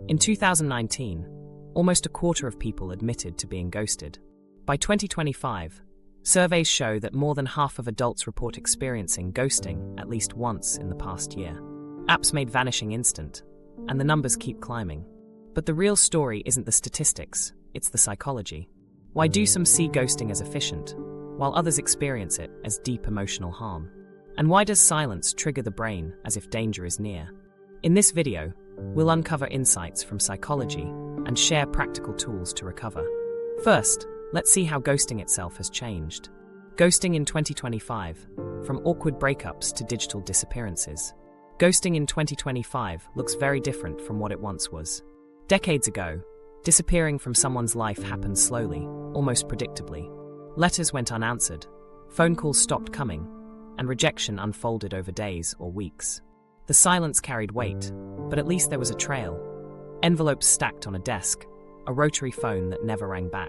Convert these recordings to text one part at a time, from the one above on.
In 2019, almost a quarter of people admitted to being ghosted. By 2025, surveys show that more than half of adults report experiencing ghosting at least once in the past year. Apps made vanishing instant, and the numbers keep climbing. But the real story isn't the statistics, it's the psychology. Why do some see ghosting as efficient, while others experience it as deep emotional harm? And why does silence trigger the brain as if danger is near? In this video, we'll uncover insights from psychology and share practical tools to recover. First, let's see how ghosting itself has changed. Ghosting in 2025, from awkward breakups to digital disappearances. Ghosting in 2025 looks very different from what it once was. Decades ago, disappearing from someone's life happened slowly, almost predictably. Letters went unanswered, phone calls stopped coming, and rejection unfolded over days or weeks. The silence carried weight, but at least there was a trail. Envelopes stacked on a desk, a rotary phone that never rang back.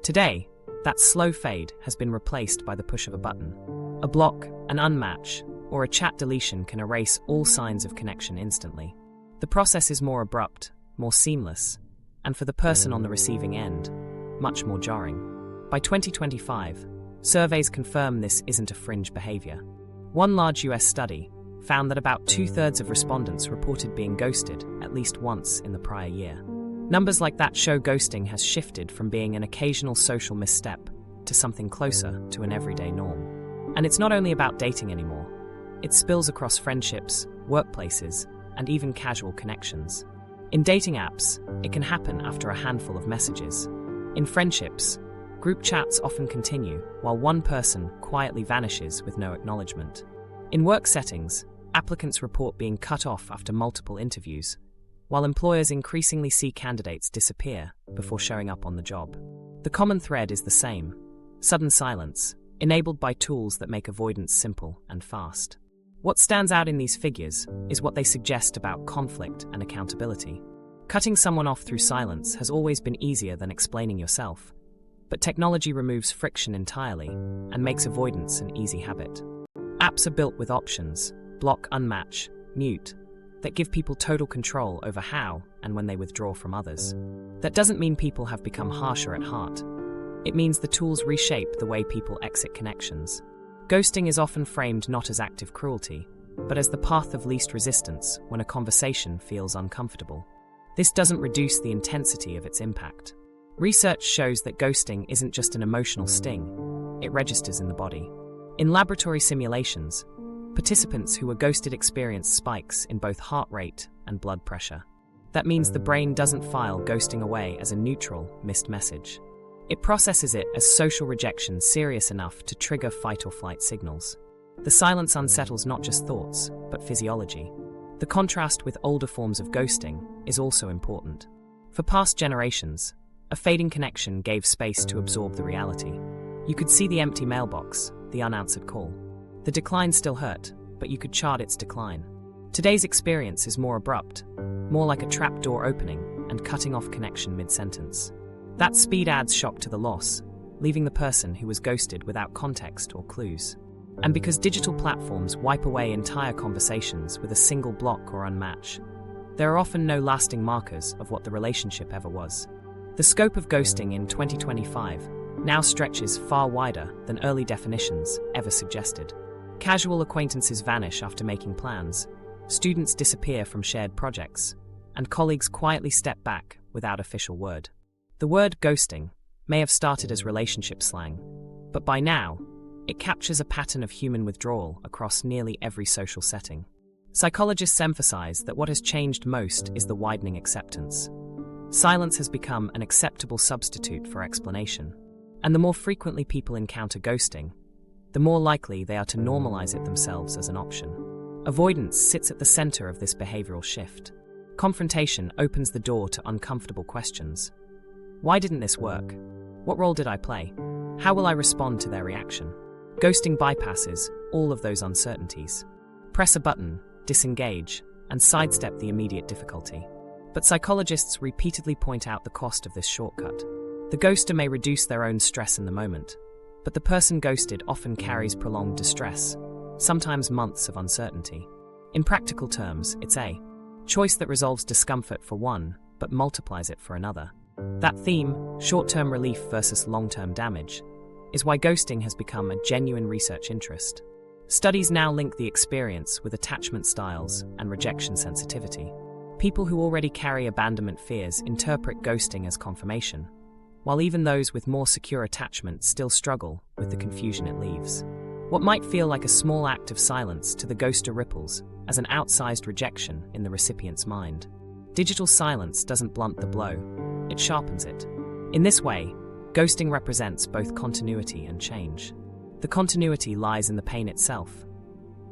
Today, that slow fade has been replaced by the push of a button. A block, an unmatch, or a chat deletion can erase all signs of connection instantly. The process is more abrupt, more seamless, and for the person on the receiving end, much more jarring. By 2025, surveys confirm this isn't a fringe behavior. One large US study found that about 2/3 of respondents reported being ghosted at least once in the prior year. Numbers like that show ghosting has shifted from being an occasional social misstep to something closer to an everyday norm. And it's not only about dating anymore. It spills across friendships, workplaces, and even casual connections. In dating apps, it can happen after a handful of messages. In friendships, group chats often continue while one person quietly vanishes with no acknowledgement. In work settings, applicants report being cut off after multiple interviews, while employers increasingly see candidates disappear before showing up on the job. The common thread is the same: sudden silence, enabled by tools that make avoidance simple and fast. What stands out in these figures is what they suggest about conflict and accountability. Cutting someone off through silence has always been easier than explaining yourself, but technology removes friction entirely and makes avoidance an easy habit. Apps are built with options, block, unmatch, mute, that give people total control over how and when they withdraw from others. That doesn't mean people have become harsher at heart. It means the tools reshape the way people exit connections. Ghosting is often framed not as active cruelty, but as the path of least resistance when a conversation feels uncomfortable. This doesn't reduce the intensity of its impact. Research shows that ghosting isn't just an emotional sting, it registers in the body. In laboratory simulations, participants who were ghosted experienced spikes in both heart rate and blood pressure. That means the brain doesn't file ghosting away as a neutral, missed message. It processes it as social rejection serious enough to trigger fight or flight signals. The silence unsettles not just thoughts, but physiology. The contrast with older forms of ghosting is also important. For past generations, a fading connection gave space to absorb the reality. You could see the empty mailbox, the unanswered call. The decline still hurt, but you could chart its decline. Today's experience is more abrupt, more like a trap door opening and cutting off connection mid-sentence. That speed adds shock to the loss, leaving the person who was ghosted without context or clues. And because digital platforms wipe away entire conversations with a single block or unmatch, there are often no lasting markers of what the relationship ever was. The scope of ghosting in 2025 now stretches far wider than early definitions ever suggested. Casual acquaintances vanish after making plans, students disappear from shared projects, and colleagues quietly step back without official word. The word ghosting may have started as relationship slang, but by now, it captures a pattern of human withdrawal across nearly every social setting. Psychologists emphasize that what has changed most is the widening acceptance. Silence has become an acceptable substitute for explanation. And the more frequently people encounter ghosting, the more likely they are to normalize it themselves as an option. Avoidance sits at the center of this behavioral shift. Confrontation opens the door to uncomfortable questions. Why didn't this work? What role did I play? How will I respond to their reaction? Ghosting bypasses all of those uncertainties. Press a button, disengage, and sidestep the immediate difficulty. But psychologists repeatedly point out the cost of this shortcut. The ghoster may reduce their own stress in the moment, but the person ghosted often carries prolonged distress, sometimes months of uncertainty. In practical terms, it's a choice that resolves discomfort for one, but multiplies it for another. That theme, short-term relief versus long-term damage, is why ghosting has become a genuine research interest. Studies now link the experience with attachment styles and rejection sensitivity. People who already carry abandonment fears interpret ghosting as confirmation, while even those with more secure attachment still struggle with the confusion it leaves. What might feel like a small act of silence to the ghoster ripples as an outsized rejection in the recipient's mind. Digital silence doesn't blunt the blow, it sharpens it. In this way, ghosting represents both continuity and change. The continuity lies in the pain itself.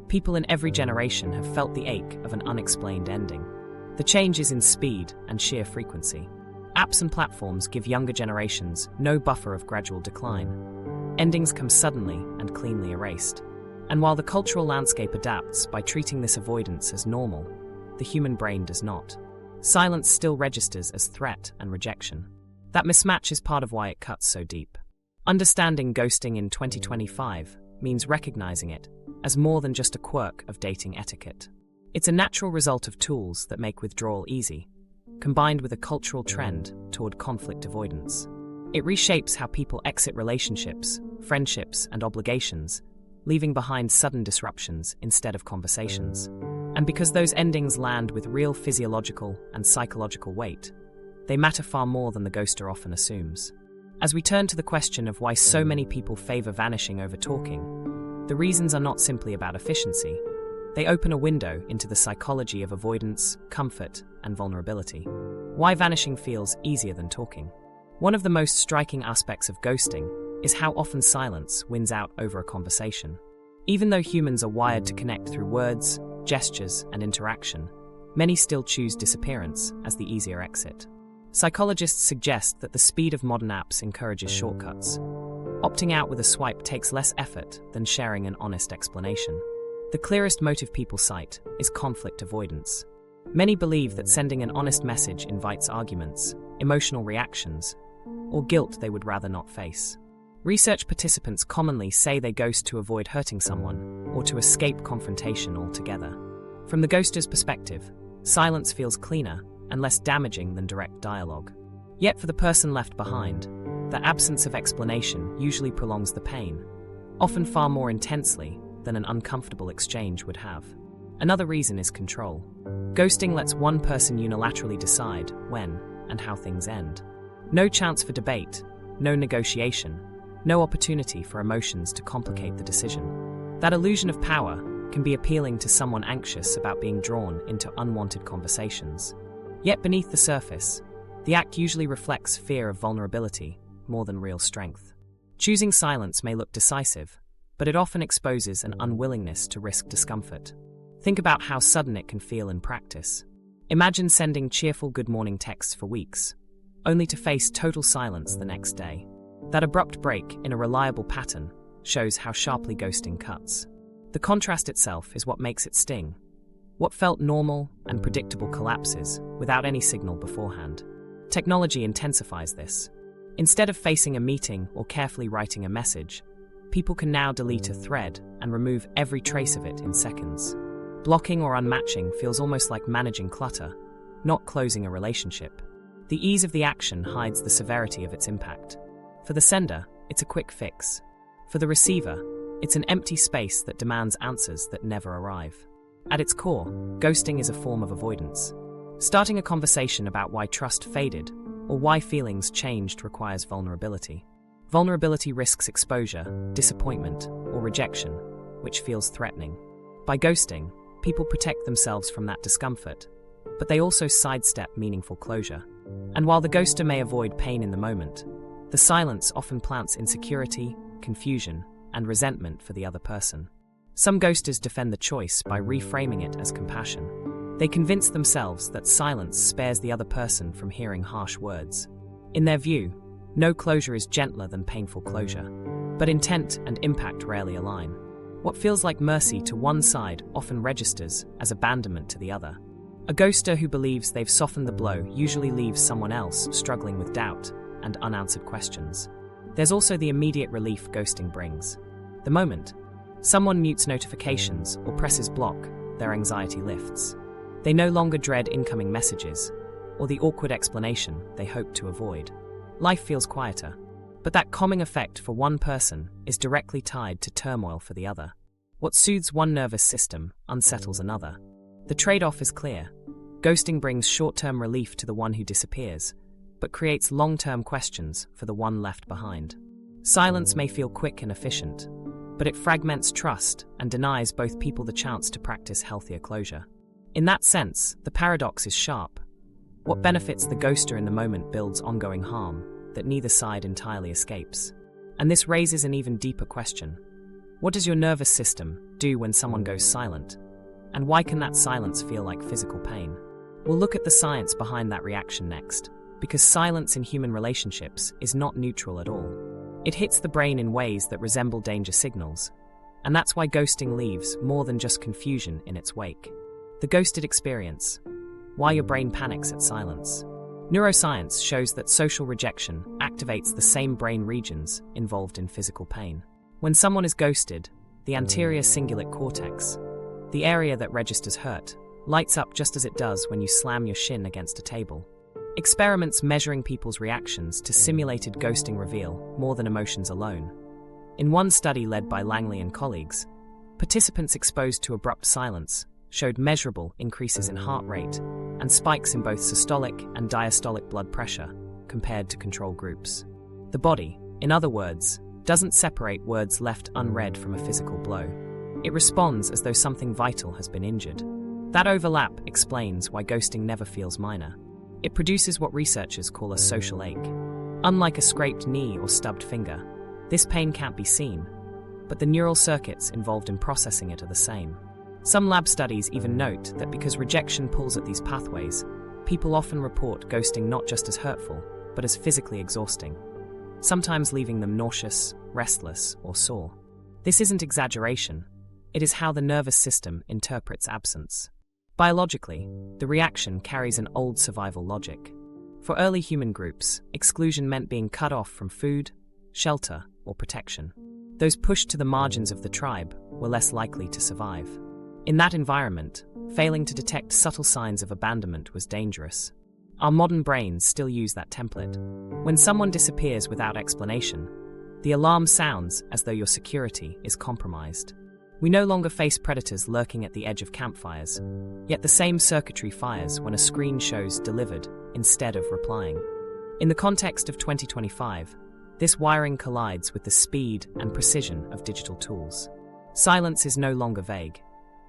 People in every generation have felt the ache of an unexplained ending. The change is in speed and sheer frequency. Apps and platforms give younger generations no buffer of gradual decline. Endings come suddenly and cleanly erased. And while the cultural landscape adapts by treating this avoidance as normal, the human brain does not. Silence still registers as threat and rejection. That mismatch is part of why it cuts so deep. Understanding ghosting in 2025 means recognizing it as more than just a quirk of dating etiquette. It's a natural result of tools that make withdrawal easy, combined with a cultural trend toward conflict avoidance. It reshapes how people exit relationships, friendships, and obligations, leaving behind sudden disruptions instead of conversations. And because those endings land with real physiological and psychological weight, they matter far more than the ghoster often assumes. As we turn to the question of why so many people favor vanishing over talking, the reasons are not simply about efficiency. They open a window into the psychology of avoidance, comfort, and vulnerability. Why vanishing feels easier than talking. One of the most striking aspects of ghosting is how often silence wins out over a conversation. Even though humans are wired to connect through words, gestures, and interaction, many still choose disappearance as the easier exit. Psychologists suggest that the speed of modern apps encourages shortcuts. Opting out with a swipe takes less effort than sharing an honest explanation. The clearest motive people cite is conflict avoidance. Many believe that sending an honest message invites arguments, emotional reactions, or guilt they would rather not face. Research participants commonly say they ghost to avoid hurting someone or to escape confrontation altogether. From the ghoster's perspective, silence feels cleaner and less damaging than direct dialogue. Yet for the person left behind, the absence of explanation usually prolongs the pain, often far more intensely than an uncomfortable exchange would have. Another reason is control. Ghosting lets one person unilaterally decide when and how things end. No chance for debate, no negotiation, no opportunity for emotions to complicate the decision. That illusion of power can be appealing to someone anxious about being drawn into unwanted conversations. Yet beneath the surface, the act usually reflects fear of vulnerability more than real strength. Choosing silence may look decisive, but it often exposes an unwillingness to risk discomfort. Think about how sudden it can feel in practice. Imagine sending cheerful good morning texts for weeks, only to face total silence the next day. That abrupt break in a reliable pattern shows how sharply ghosting cuts. The contrast itself is what makes it sting. What felt normal and predictable collapses without any signal beforehand. Technology intensifies this. Instead of facing a meeting or carefully writing a message, people can now delete a thread and remove every trace of it in seconds. Blocking or unmatching feels almost like managing clutter, not closing a relationship. The ease of the action hides the severity of its impact. For the sender, it's a quick fix. For the receiver, it's an empty space that demands answers that never arrive. At its core, ghosting is a form of avoidance. Starting a conversation about why trust faded or why feelings changed requires vulnerability. Vulnerability risks exposure, disappointment, or rejection, which feels threatening. By ghosting, people protect themselves from that discomfort, but they also sidestep meaningful closure. And while the ghoster may avoid pain in the moment, the silence often plants insecurity, confusion, and resentment for the other person. Some ghosters defend the choice by reframing it as compassion. They convince themselves that silence spares the other person from hearing harsh words. In their view, no closure is gentler than painful closure. But intent and impact rarely align. What feels like mercy to one side often registers as abandonment to the other. A ghoster who believes they've softened the blow usually leaves someone else struggling with doubt and unanswered questions. There's also the immediate relief ghosting brings. The moment someone mutes notifications or presses block, their anxiety lifts. They no longer dread incoming messages. or the awkward explanation they hope to avoid. Life feels quieter. But that calming effect for one person is directly tied to turmoil for the other. What soothes one nervous system unsettles another. The trade-off is clear. Ghosting brings short-term relief to the one who disappears, but creates long-term questions for the one left behind. Silence may feel quick and efficient, but it fragments trust and denies both people the chance to practice healthier closure. In that sense, the paradox is sharp. What benefits the ghoster in the moment builds ongoing harm that neither side entirely escapes. And this raises an even deeper question. What does your nervous system do when someone goes silent? And why can that silence feel like physical pain? We'll look at the science behind that reaction next, because silence in human relationships is not neutral at all. It hits the brain in ways that resemble danger signals, and that's why ghosting leaves more than just confusion in its wake. The ghosted experience. Why your brain panics at silence. Neuroscience shows that social rejection activates the same brain regions involved in physical pain. When someone is ghosted, the anterior cingulate cortex, the area that registers hurt, lights up just as it does when you slam your shin against a table. Experiments measuring people's reactions to simulated ghosting reveal more than emotions alone. In one study led by Langley and colleagues, participants exposed to abrupt silence showed measurable increases in heart rate and spikes in both systolic and diastolic blood pressure compared to control groups. The body, in other words, doesn't separate words left unread from a physical blow. It responds as though something vital has been injured. That overlap explains why ghosting never feels minor. It produces what researchers call a social ache. Unlike a scraped knee or stubbed finger, this pain can't be seen, but the neural circuits involved in processing it are the same. Some lab studies even note that because rejection pulls at these pathways, people often report ghosting not just as hurtful, but as physically exhausting, sometimes leaving them nauseous, restless, or sore. This isn't exaggeration. It is how the nervous system interprets absence. Biologically, the reaction carries an old survival logic. For early human groups, exclusion meant being cut off from food, shelter, or protection. Those pushed to the margins of the tribe were less likely to survive. In that environment, failing to detect subtle signs of abandonment was dangerous. Our modern brains still use that template. When someone disappears without explanation, the alarm sounds as though your security is compromised. We no longer face predators lurking at the edge of campfires, yet the same circuitry fires when a screen shows delivered instead of replying. In the context of 2025, this wiring collides with the speed and precision of digital tools. Silence is no longer vague.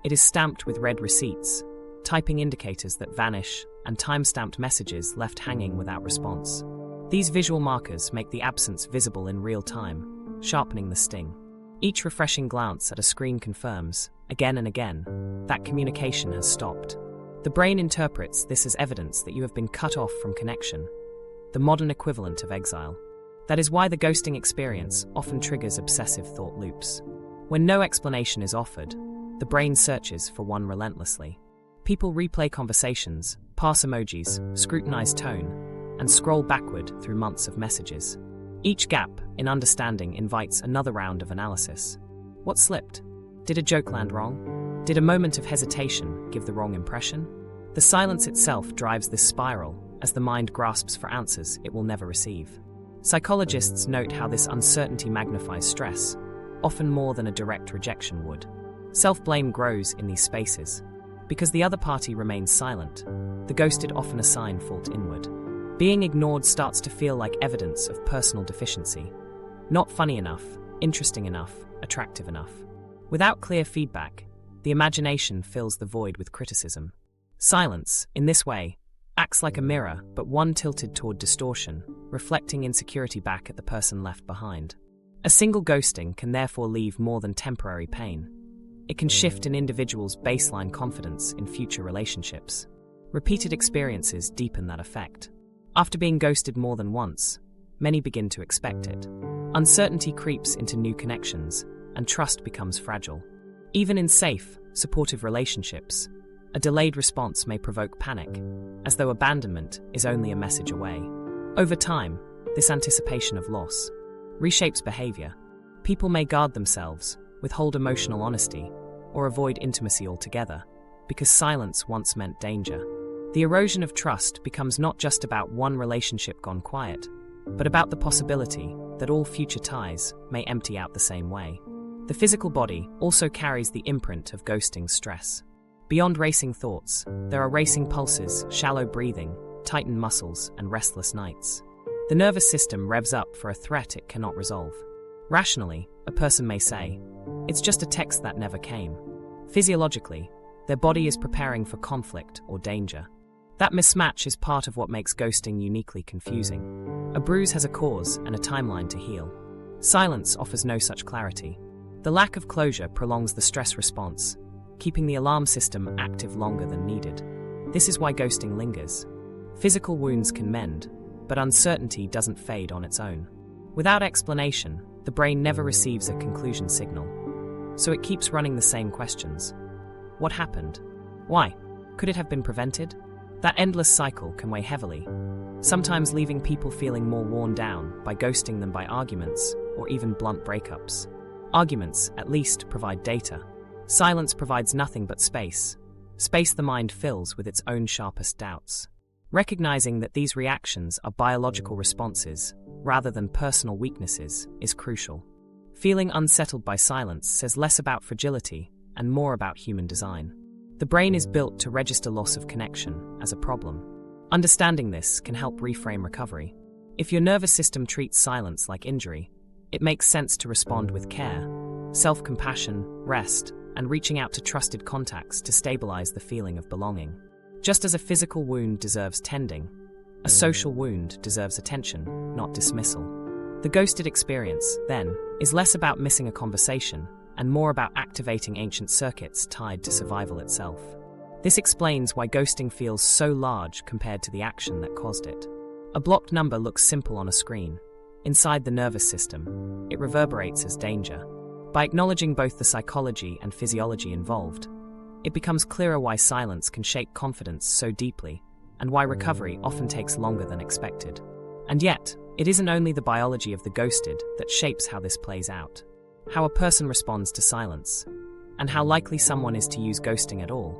It is stamped with red receipts, typing indicators that vanish, and time-stamped messages left hanging without response. These visual markers make the absence visible in real time, sharpening the sting. Each refreshing glance at a screen confirms, again and again, that communication has stopped. The brain interprets this as evidence that you have been cut off from connection, the modern equivalent of exile. That is why the ghosting experience often triggers obsessive thought loops. When no explanation is offered, the brain searches for one relentlessly. People replay conversations, parse emojis, scrutinize tone, and scroll backward through months of messages. Each gap in understanding invites another round of analysis. What slipped? Did a joke land wrong? Did a moment of hesitation give the wrong impression? The silence itself drives this spiral as the mind grasps for answers it will never receive. Psychologists note how this uncertainty magnifies stress, often more than a direct rejection would. Self-blame grows in these spaces. Because the other party remains silent, the ghosted often assign fault inward. Being ignored starts to feel like evidence of personal deficiency. Not funny enough, interesting enough, attractive enough. Without clear feedback, the imagination fills the void with criticism. Silence, in this way, acts like a mirror, but one tilted toward distortion, reflecting insecurity back at the person left behind. A single ghosting can therefore leave more than temporary pain. It can shift an individual's baseline confidence in future relationships. Repeated experiences deepen that effect. After being ghosted more than once, many begin to expect it. Uncertainty creeps into new connections, and trust becomes fragile. Even in safe, supportive relationships, a delayed response may provoke panic, as though abandonment is only a message away. Over time, this anticipation of loss reshapes behavior. People may guard themselves, withhold emotional honesty, or avoid intimacy altogether, because silence once meant danger. The erosion of trust becomes not just about one relationship gone quiet, but about the possibility that all future ties may empty out the same way. The physical body also carries the imprint of ghosting stress. Beyond racing thoughts, there are racing pulses, shallow breathing, tightened muscles, and restless nights. The nervous system revs up for a threat it cannot resolve. Rationally, a person may say, "It's just a text that never came." Physiologically, their body is preparing for conflict or danger. That mismatch is part of what makes ghosting uniquely confusing. A bruise has a cause and a timeline to heal. Silence offers no such clarity. The lack of closure prolongs the stress response, keeping the alarm system active longer than needed. This is why ghosting lingers. Physical wounds can mend, but uncertainty doesn't fade on its own. Without explanation, the brain never receives a conclusion signal, so it keeps running the same questions. What happened? Why? Could it have been prevented? That endless cycle can weigh heavily, sometimes leaving people feeling more worn down by ghosting than by arguments or even blunt breakups. Arguments, at least, provide data. Silence provides nothing but space. Space the mind fills with its own sharpest doubts. Recognizing that these reactions are biological responses, rather than personal weaknesses, is crucial. Feeling unsettled by silence says less about fragility and more about human design. The brain is built to register loss of connection as a problem. Understanding this can help reframe recovery. If your nervous system treats silence like injury, it makes sense to respond with care, self-compassion, rest, and reaching out to trusted contacts to stabilize the feeling of belonging. Just as a physical wound deserves tending, a social wound deserves attention, not dismissal. The ghosted experience, then, is less about missing a conversation and more about activating ancient circuits tied to survival itself. This explains why ghosting feels so large compared to the action that caused it. A blocked number looks simple on a screen. Inside the nervous system, it reverberates as danger. By acknowledging both the psychology and physiology involved, it becomes clearer why silence can shake confidence so deeply and why recovery often takes longer than expected. And yet, it isn't only the biology of the ghosted that shapes how this plays out. How a person responds to silence, and how likely someone is to use ghosting at all,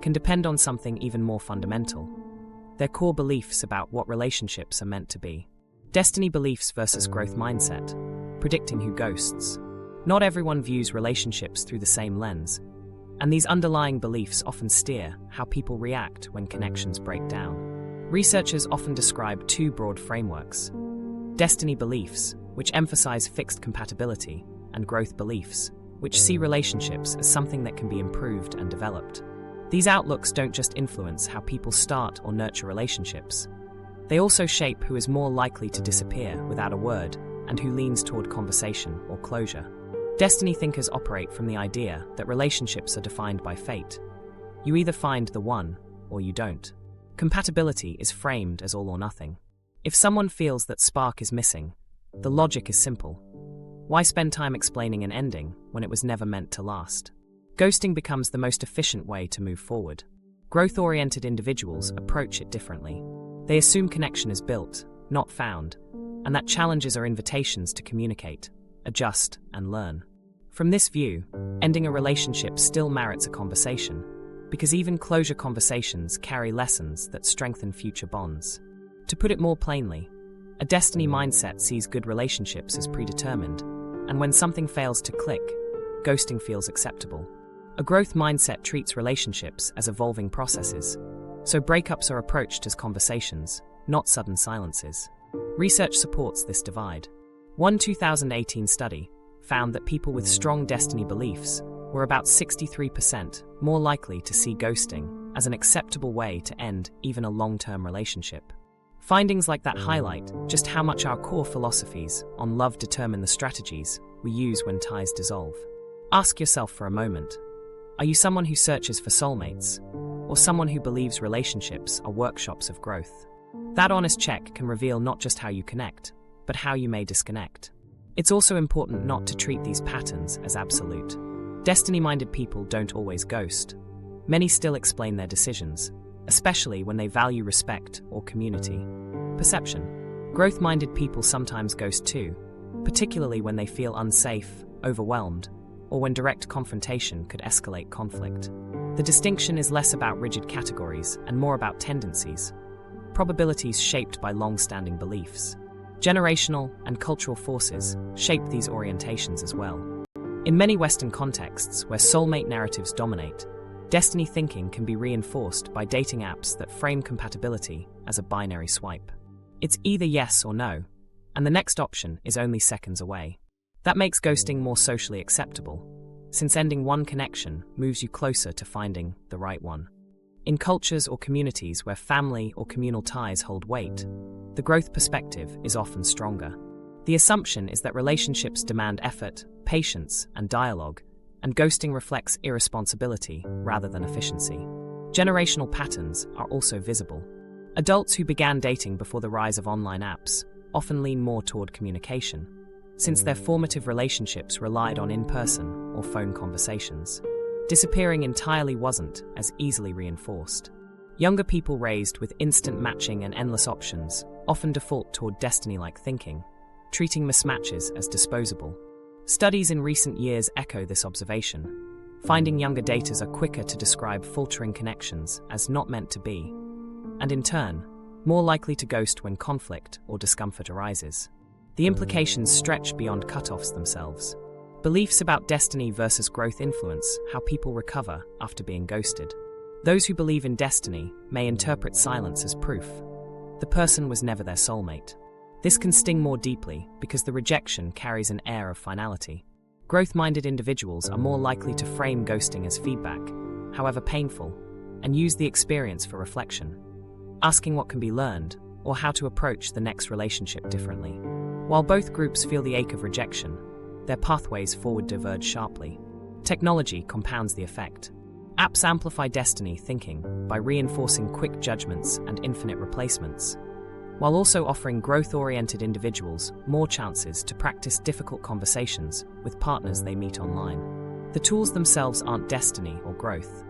can depend on something even more fundamental: their core beliefs about what relationships are meant to be. Destiny beliefs versus growth mindset, predicting who ghosts. Not everyone views relationships through the same lens, and these underlying beliefs often steer how people react when connections break down. Researchers often describe two broad frameworks: destiny beliefs, which emphasize fixed compatibility, and growth beliefs, which see relationships as something that can be improved and developed. These outlooks don't just influence how people start or nurture relationships. They also shape who is more likely to disappear without a word and who leans toward conversation or closure. Destiny thinkers operate from the idea that relationships are defined by fate. You either find the one or you don't. Compatibility is framed as all or nothing. If someone feels that spark is missing, the logic is simple. Why spend time explaining an ending when it was never meant to last? Ghosting becomes the most efficient way to move forward. Growth-oriented individuals approach it differently. They assume connection is built, not found, and that challenges are invitations to communicate, adjust, and learn. From this view, ending a relationship still merits a conversation, because even closure conversations carry lessons that strengthen future bonds. To put it more plainly, a destiny mindset sees good relationships as predetermined, and when something fails to click, ghosting feels acceptable. A growth mindset treats relationships as evolving processes, so breakups are approached as conversations, not sudden silences. Research supports this divide. One 2018 study found that people with strong destiny beliefs were about 63% more likely to see ghosting as an acceptable way to end even a long-term relationship. Findings like that highlight just how much our core philosophies on love determine the strategies we use when ties dissolve. Ask yourself for a moment, are you someone who searches for soulmates, or someone who believes relationships are workshops of growth? That honest check can reveal not just how you connect, but how you may disconnect. It's also important not to treat these patterns as absolute. Destiny-minded people don't always ghost. Many still explain their decisions, especially when they value respect or community. Perception. Growth-minded people sometimes ghost too, particularly when they feel unsafe, overwhelmed, or when direct confrontation could escalate conflict. The distinction is less about rigid categories and more about tendencies, probabilities shaped by long-standing beliefs. Generational and cultural forces shape these orientations as well. In many Western contexts where soulmate narratives dominate, destiny thinking can be reinforced by dating apps that frame compatibility as a binary swipe. It's either yes or no, and the next option is only seconds away. That makes ghosting more socially acceptable, since ending one connection moves you closer to finding the right one. In cultures or communities where family or communal ties hold weight, the growth perspective is often stronger. The assumption is that relationships demand effort, patience, and dialogue, and ghosting reflects irresponsibility rather than efficiency. Generational patterns are also visible. Adults who began dating before the rise of online apps often lean more toward communication, since their formative relationships relied on in-person or phone conversations. Disappearing entirely wasn't as easily reinforced. Younger people raised with instant matching and endless options often default toward destiny-like thinking, treating mismatches as disposable. Studies in recent years echo this observation, finding younger daters are quicker to describe faltering connections as not meant to be, and in turn, more likely to ghost when conflict or discomfort arises. The implications stretch beyond cutoffs themselves. Beliefs about destiny versus growth influence how people recover after being ghosted. Those who believe in destiny may interpret silence as proof the person was never their soulmate. This can sting more deeply because the rejection carries an air of finality. Growth-minded individuals are more likely to frame ghosting as feedback, however painful, and use the experience for reflection, asking what can be learned or how to approach the next relationship differently. While both groups feel the ache of rejection, their pathways forward diverge sharply. Technology compounds the effect. Apps amplify destiny thinking by reinforcing quick judgments and infinite replacements, while also offering growth-oriented individuals more chances to practice difficult conversations with partners they meet online. The tools themselves aren't destiny or growth.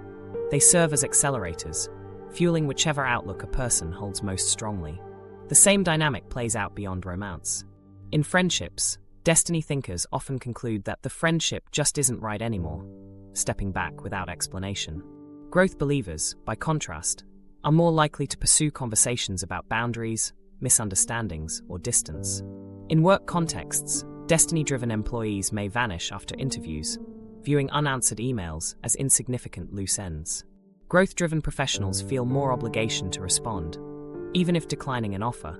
They serve as accelerators, fueling whichever outlook a person holds most strongly. The same dynamic plays out beyond romance. In friendships, destiny thinkers often conclude that the friendship just isn't right anymore, stepping back without explanation. Growth believers, by contrast, are more likely to pursue conversations about boundaries, misunderstandings, or distance. In work contexts, destiny-driven employees may vanish after interviews, viewing unanswered emails as insignificant loose ends. Growth-driven professionals feel more obligation to respond, even if declining an offer,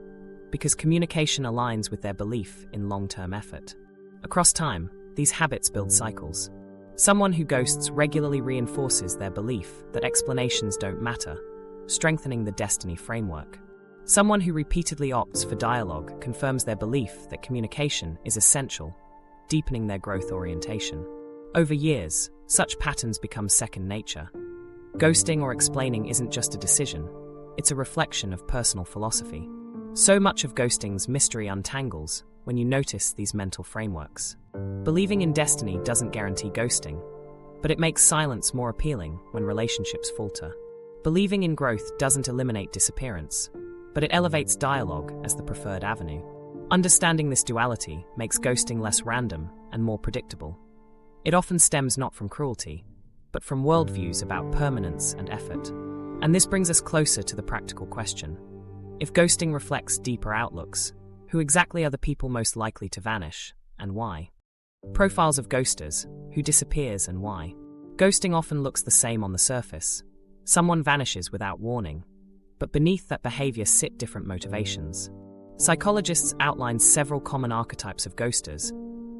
because communication aligns with their belief in long-term effort. Across time, these habits build cycles. Someone who ghosts regularly reinforces their belief that explanations don't matter, strengthening the destiny framework. Someone who repeatedly opts for dialogue confirms their belief that communication is essential, deepening their growth orientation. Over years, such patterns become second nature. Ghosting or explaining isn't just a decision, it's a reflection of personal philosophy. So much of ghosting's mystery untangles when you notice these mental frameworks. Believing in destiny doesn't guarantee ghosting, but it makes silence more appealing when relationships falter. Believing in growth doesn't eliminate disappearance, but it elevates dialogue as the preferred avenue. Understanding this duality makes ghosting less random and more predictable. It often stems not from cruelty, but from worldviews about permanence and effort. And this brings us closer to the practical question. If ghosting reflects deeper outlooks, who exactly are the people most likely to vanish, and why? Profiles of ghosters, who disappears and why. Ghosting often looks the same on the surface. Someone vanishes without warning, but beneath that behavior sit different motivations. Psychologists outline several common archetypes of ghosters,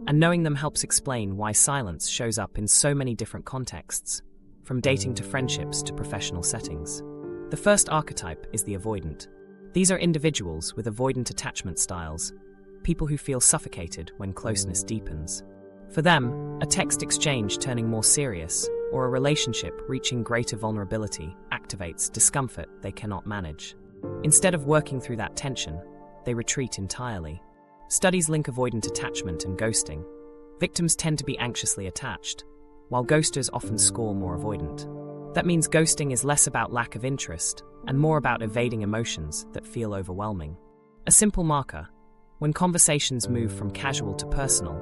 and knowing them helps explain why silence shows up in so many different contexts, from dating to friendships to professional settings. The first archetype is the avoidant. These are individuals with avoidant attachment styles, people who feel suffocated when closeness deepens. For them, a text exchange turning more serious or a relationship reaching greater vulnerability activates discomfort they cannot manage. Instead of working through that tension, they retreat entirely. Studies link avoidant attachment and ghosting. Victims tend to be anxiously attached, while ghosters often score more avoidant. That means ghosting is less about lack of interest and more about evading emotions that feel overwhelming. A simple marker: when conversations move from casual to personal,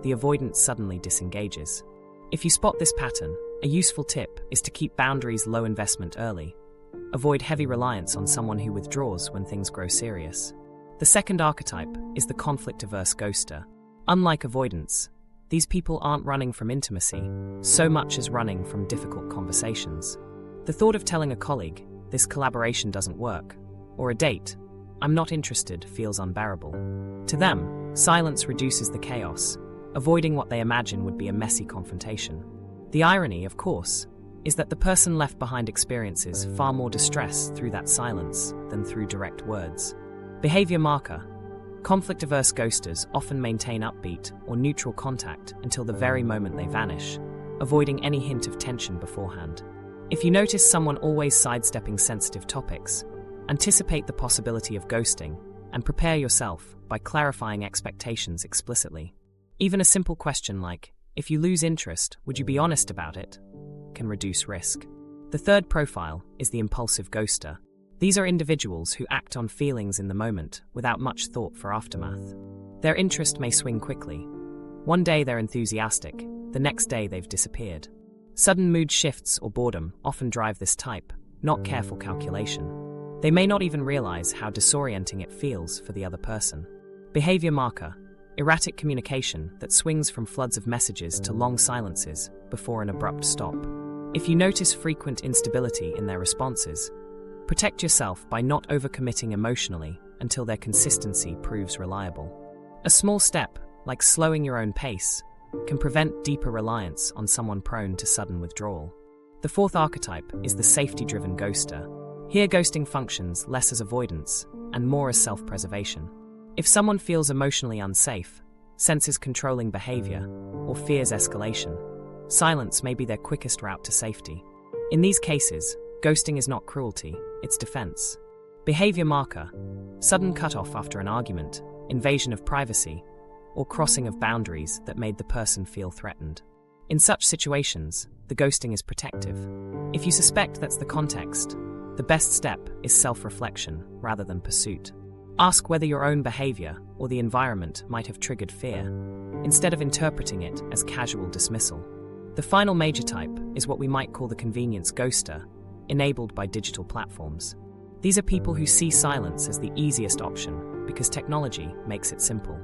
the avoidant suddenly disengages. If you spot this pattern, A useful tip is to keep boundaries low investment early. Avoid heavy reliance on someone who withdraws when things grow serious. The second archetype is the conflict-averse ghoster. Unlike avoidance, these people aren't running from intimacy so much as running from difficult conversations. The thought of telling a colleague, "This collaboration doesn't work," or a date, "I'm not interested," feels unbearable. To them, silence reduces the chaos, avoiding what they imagine would be a messy confrontation. The irony, of course, is that the person left behind experiences far more distress through that silence than through direct words. Behavior marker. Conflict-averse ghosters often maintain upbeat or neutral contact until the very moment they vanish, avoiding any hint of tension beforehand. If you notice someone always sidestepping sensitive topics, anticipate the possibility of ghosting and prepare yourself by clarifying expectations explicitly. Even a simple question like, "If you lose interest, would you be honest about it?" can reduce risk. The third profile is the impulsive ghoster. These are individuals who act on feelings in the moment without much thought for aftermath. Their interest may swing quickly. One day they're enthusiastic, the next day they've disappeared. Sudden mood shifts or boredom often drive this type, not careful calculation. They may not even realize how disorienting it feels for the other person. Behavior marker. Erratic communication that swings from floods of messages to long silences before an abrupt stop. If you notice frequent instability in their responses, protect yourself by not overcommitting emotionally until their consistency proves reliable. A small step, like slowing your own pace, can prevent deeper reliance on someone prone to sudden withdrawal. The fourth archetype is the safety-driven ghoster. Here ghosting functions less as avoidance and more as self-preservation. If someone feels emotionally unsafe, senses controlling behavior, or fears escalation, silence may be their quickest route to safety. In these cases, ghosting is not cruelty, it's defense. Behavior marker. Sudden cutoff after an argument, invasion of privacy, or crossing of boundaries that made the person feel threatened. In such situations, the ghosting is protective. If you suspect that's the context, the best step is self-reflection rather than pursuit. Ask whether your own behavior or the environment might have triggered fear, instead of interpreting it as casual dismissal. The final major type is what we might call the convenience ghoster, enabled by digital platforms. These are people who see silence as the easiest option because technology makes it simple.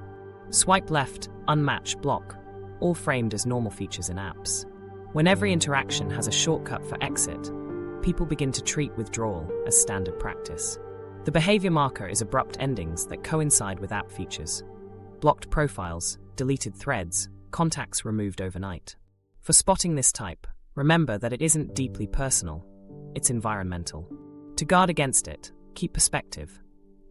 Swipe left, unmatch, block, all framed as normal features in apps. When every interaction has a shortcut for exit, people begin to treat withdrawal as standard practice. The behavior marker is abrupt endings that coincide with app features. Blocked profiles, deleted threads, contacts removed overnight. For spotting this type, remember that it isn't deeply personal, it's environmental. To guard against it, keep perspective.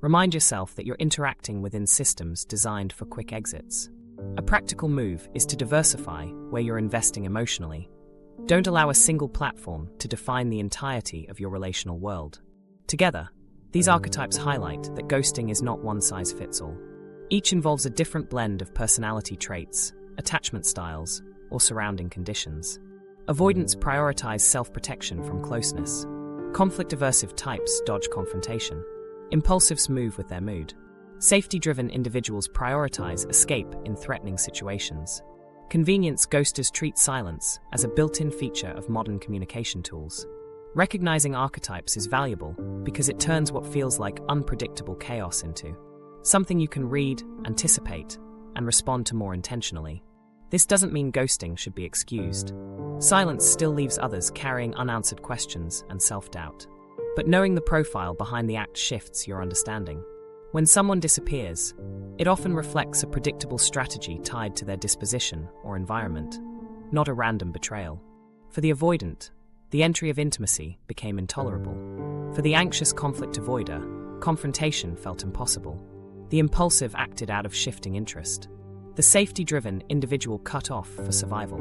Remind yourself that you're interacting within systems designed for quick exits. A practical move is to diversify where you're investing emotionally. Don't allow a single platform to define the entirety of your relational world. Together, these archetypes highlight that ghosting is not one size fits all. Each involves a different blend of personality traits, attachment styles, or surrounding conditions. Avoidants prioritize self-protection from closeness. Conflict-aversive types dodge confrontation. Impulsives move with their mood. Safety-driven individuals prioritize escape in threatening situations. Convenience ghosters treat silence as a built-in feature of modern communication tools. Recognizing archetypes is valuable because it turns what feels like unpredictable chaos into something you can read, anticipate, and respond to more intentionally. This doesn't mean ghosting should be excused. Silence still leaves others carrying unanswered questions and self-doubt. But knowing the profile behind the act shifts your understanding. When someone disappears, it often reflects a predictable strategy tied to their disposition or environment, not a random betrayal. For the avoidant, the entry of intimacy became intolerable. For the anxious conflict avoider, confrontation felt impossible. The impulsive acted out of shifting interest. The safety-driven individual cut off for survival.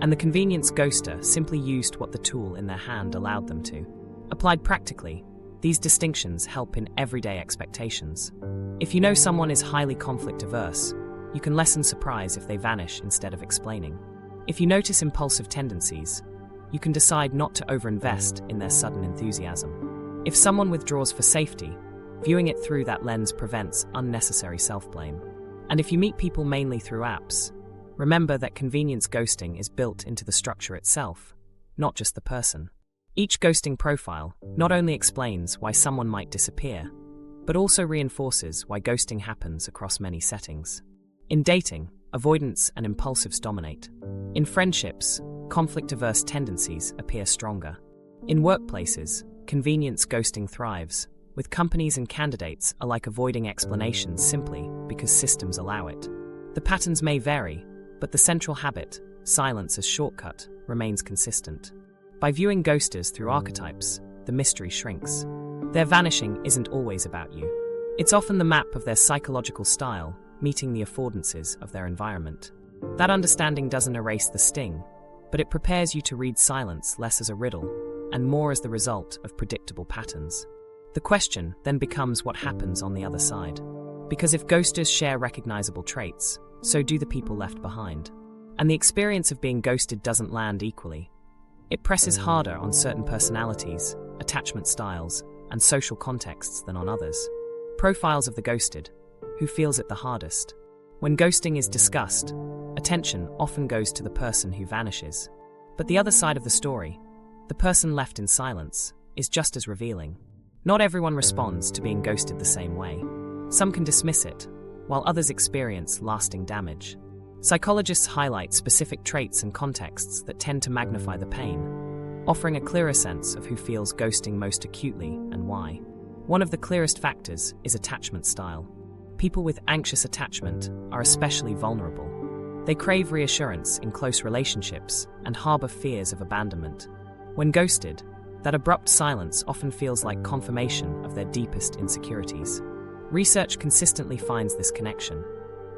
And the convenience ghoster simply used what the tool in their hand allowed them to. Applied practically, these distinctions help in everyday expectations. If you know someone is highly conflict-averse, you can lessen surprise if they vanish instead of explaining. If you notice impulsive tendencies, you can decide not to overinvest in their sudden enthusiasm. If someone withdraws for safety, viewing it through that lens prevents unnecessary self-blame. And if you meet people mainly through apps, remember that convenience ghosting is built into the structure itself, not just the person. Each ghosting profile not only explains why someone might disappear, but also reinforces why ghosting happens across many settings. In dating, avoidance and impulsives dominate. In friendships, conflict-averse tendencies appear stronger. In workplaces, convenience ghosting thrives, with companies and candidates alike avoiding explanations simply because systems allow it. The patterns may vary, but the central habit, silence as shortcut, remains consistent. By viewing ghosters through archetypes, the mystery shrinks. Their vanishing isn't always about you. It's often the map of their psychological style, meeting the affordances of their environment. That understanding doesn't erase the sting, but it prepares you to read silence less as a riddle, and more as the result of predictable patterns. The question then becomes what happens on the other side. Because if ghosters share recognizable traits, so do the people left behind. And the experience of being ghosted doesn't land equally. It presses harder on certain personalities, attachment styles, and social contexts than on others. Profiles of the ghosted. Who feels it the hardest? When ghosting is discussed, attention often goes to the person who vanishes. But the other side of the story, the person left in silence, is just as revealing. Not everyone responds to being ghosted the same way. Some can dismiss it, while others experience lasting damage. Psychologists highlight specific traits and contexts that tend to magnify the pain, offering a clearer sense of who feels ghosting most acutely and why. One of the clearest factors is attachment style. People with anxious attachment are especially vulnerable. They crave reassurance in close relationships and harbor fears of abandonment. When ghosted, that abrupt silence often feels like confirmation of their deepest insecurities. Research consistently finds this connection.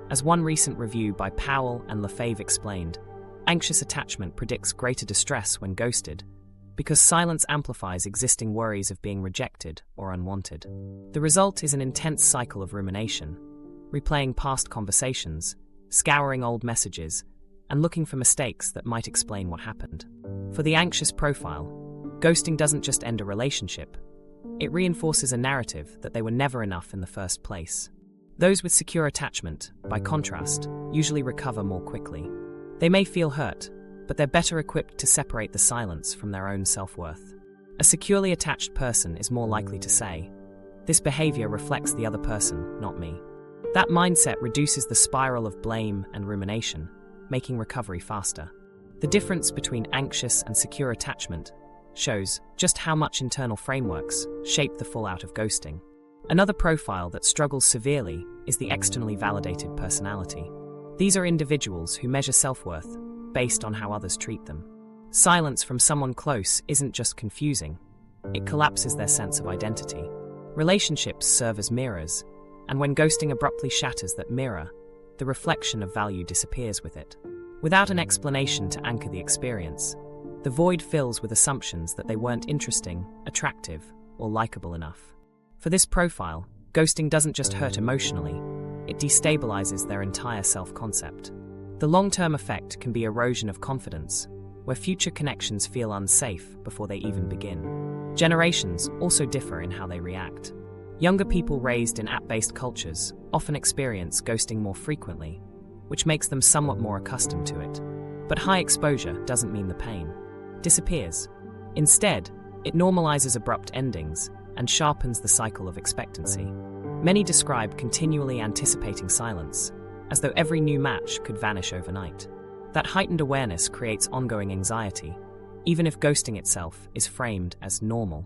As one recent review by Powell and Lefebvre explained, anxious attachment predicts greater distress when ghosted, because silence amplifies existing worries of being rejected or unwanted. The result is an intense cycle of rumination, replaying past conversations, scouring old messages, and looking for mistakes that might explain what happened. For the anxious profile, ghosting doesn't just end a relationship, it reinforces a narrative that they were never enough in the first place. Those with secure attachment, by contrast, usually recover more quickly. They may feel hurt, but they're better equipped to separate the silence from their own self-worth. A securely attached person is more likely to say, "This behavior reflects the other person, not me." That mindset reduces the spiral of blame and rumination, making recovery faster. The difference between anxious and secure attachment shows just how much internal frameworks shape the fallout of ghosting. Another profile that struggles severely is the externally validated personality. These are individuals who measure self-worth based on how others treat them. Silence from someone close isn't just confusing, it collapses their sense of identity. Relationships serve as mirrors, and when ghosting abruptly shatters that mirror, the reflection of value disappears with it. Without an explanation to anchor the experience, the void fills with assumptions that they weren't interesting, attractive, or likable enough. For this profile, ghosting doesn't just hurt emotionally, it destabilizes their entire self-concept. The long-term effect can be erosion of confidence, where future connections feel unsafe before they even begin. Generations also differ in how they react. Younger people raised in app-based cultures often experience ghosting more frequently, which makes them somewhat more accustomed to it. But high exposure doesn't mean the pain disappears. Instead, it normalizes abrupt endings and sharpens the cycle of expectancy. Many describe continually anticipating silence, as though every new match could vanish overnight. That heightened awareness creates ongoing anxiety, even if ghosting itself is framed as normal.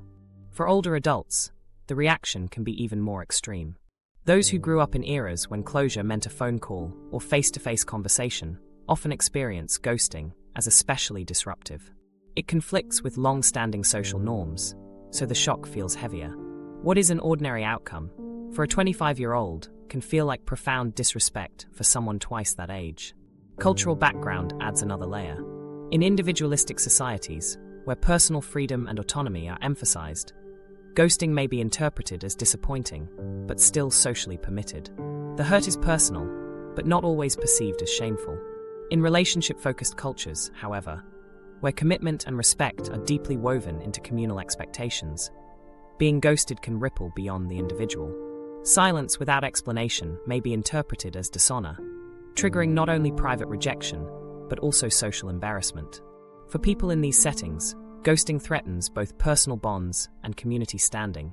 For older adults, the reaction can be even more extreme. Those who grew up in eras when closure meant a phone call or face-to-face conversation often experience ghosting as especially disruptive. It conflicts with long-standing social norms, so the shock feels heavier. What is an ordinary outcome, for a 25-year-old, can feel like profound disrespect for someone twice that age. Cultural background adds another layer. In individualistic societies, where personal freedom and autonomy are emphasized, ghosting may be interpreted as disappointing, but still socially permitted. The hurt is personal, but not always perceived as shameful. In relationship-focused cultures, however, where commitment and respect are deeply woven into communal expectations, being ghosted can ripple beyond the individual. Silence without explanation may be interpreted as dishonor, triggering not only private rejection, but also social embarrassment. For people in these settings, ghosting threatens both personal bonds and community standing,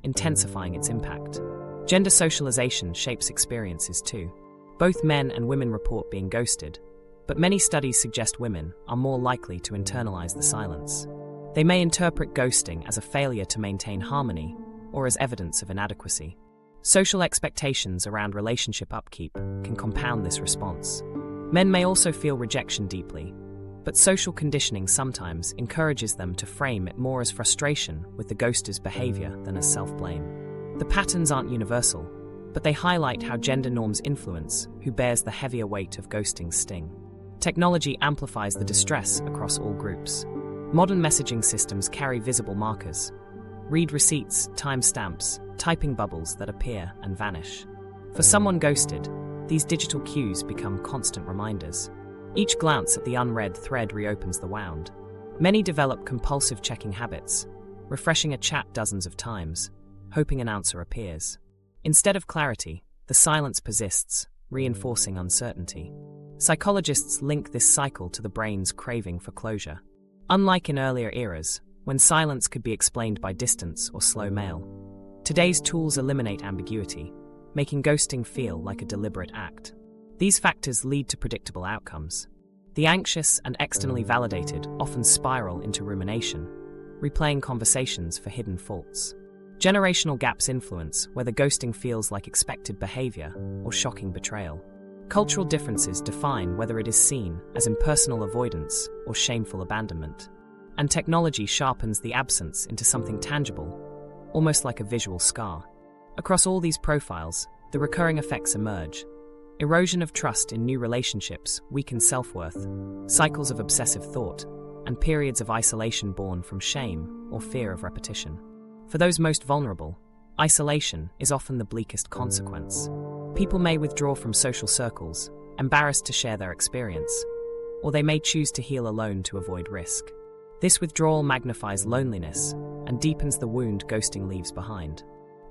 intensifying its impact. Gender socialization shapes experiences too. Both men and women report being ghosted, but many studies suggest women are more likely to internalize the silence. They may interpret ghosting as a failure to maintain harmony or as evidence of inadequacy. Social expectations around relationship upkeep can compound this response. Men may also feel rejection deeply, but social conditioning sometimes encourages them to frame it more as frustration with the ghoster's behavior than as self-blame. The patterns aren't universal, but they highlight how gender norms influence who bears the heavier weight of ghosting's sting. Technology amplifies the distress across all groups. Modern messaging systems carry visible markers. Read receipts, timestamps, typing bubbles that appear and vanish. For someone ghosted, these digital cues become constant reminders. Each glance at the unread thread reopens the wound. Many develop compulsive checking habits, refreshing a chat dozens of times, hoping an answer appears. Instead of clarity, the silence persists, reinforcing uncertainty. Psychologists link this cycle to the brain's craving for closure. Unlike in earlier eras, when silence could be explained by distance or slow mail, today's tools eliminate ambiguity, making ghosting feel like a deliberate act. These factors lead to predictable outcomes. The anxious and externally validated often spiral into rumination, replaying conversations for hidden faults. Generational gaps influence whether ghosting feels like expected behavior or shocking betrayal. Cultural differences define whether it is seen as impersonal avoidance or shameful abandonment. And technology sharpens the absence into something tangible, almost like a visual scar. Across all these profiles, the recurring effects emerge. Erosion of trust in new relationships weakens self-worth, cycles of obsessive thought, and periods of isolation born from shame or fear of repetition. For those most vulnerable, isolation is often the bleakest consequence. People may withdraw from social circles, embarrassed to share their experience, or they may choose to heal alone to avoid risk. This withdrawal magnifies loneliness and deepens the wound ghosting leaves behind.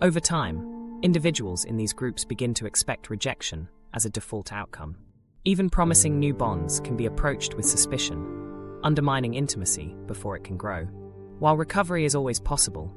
Over time, individuals in these groups begin to expect rejection as a default outcome. Even promising new bonds can be approached with suspicion, undermining intimacy before it can grow. While recovery is always possible,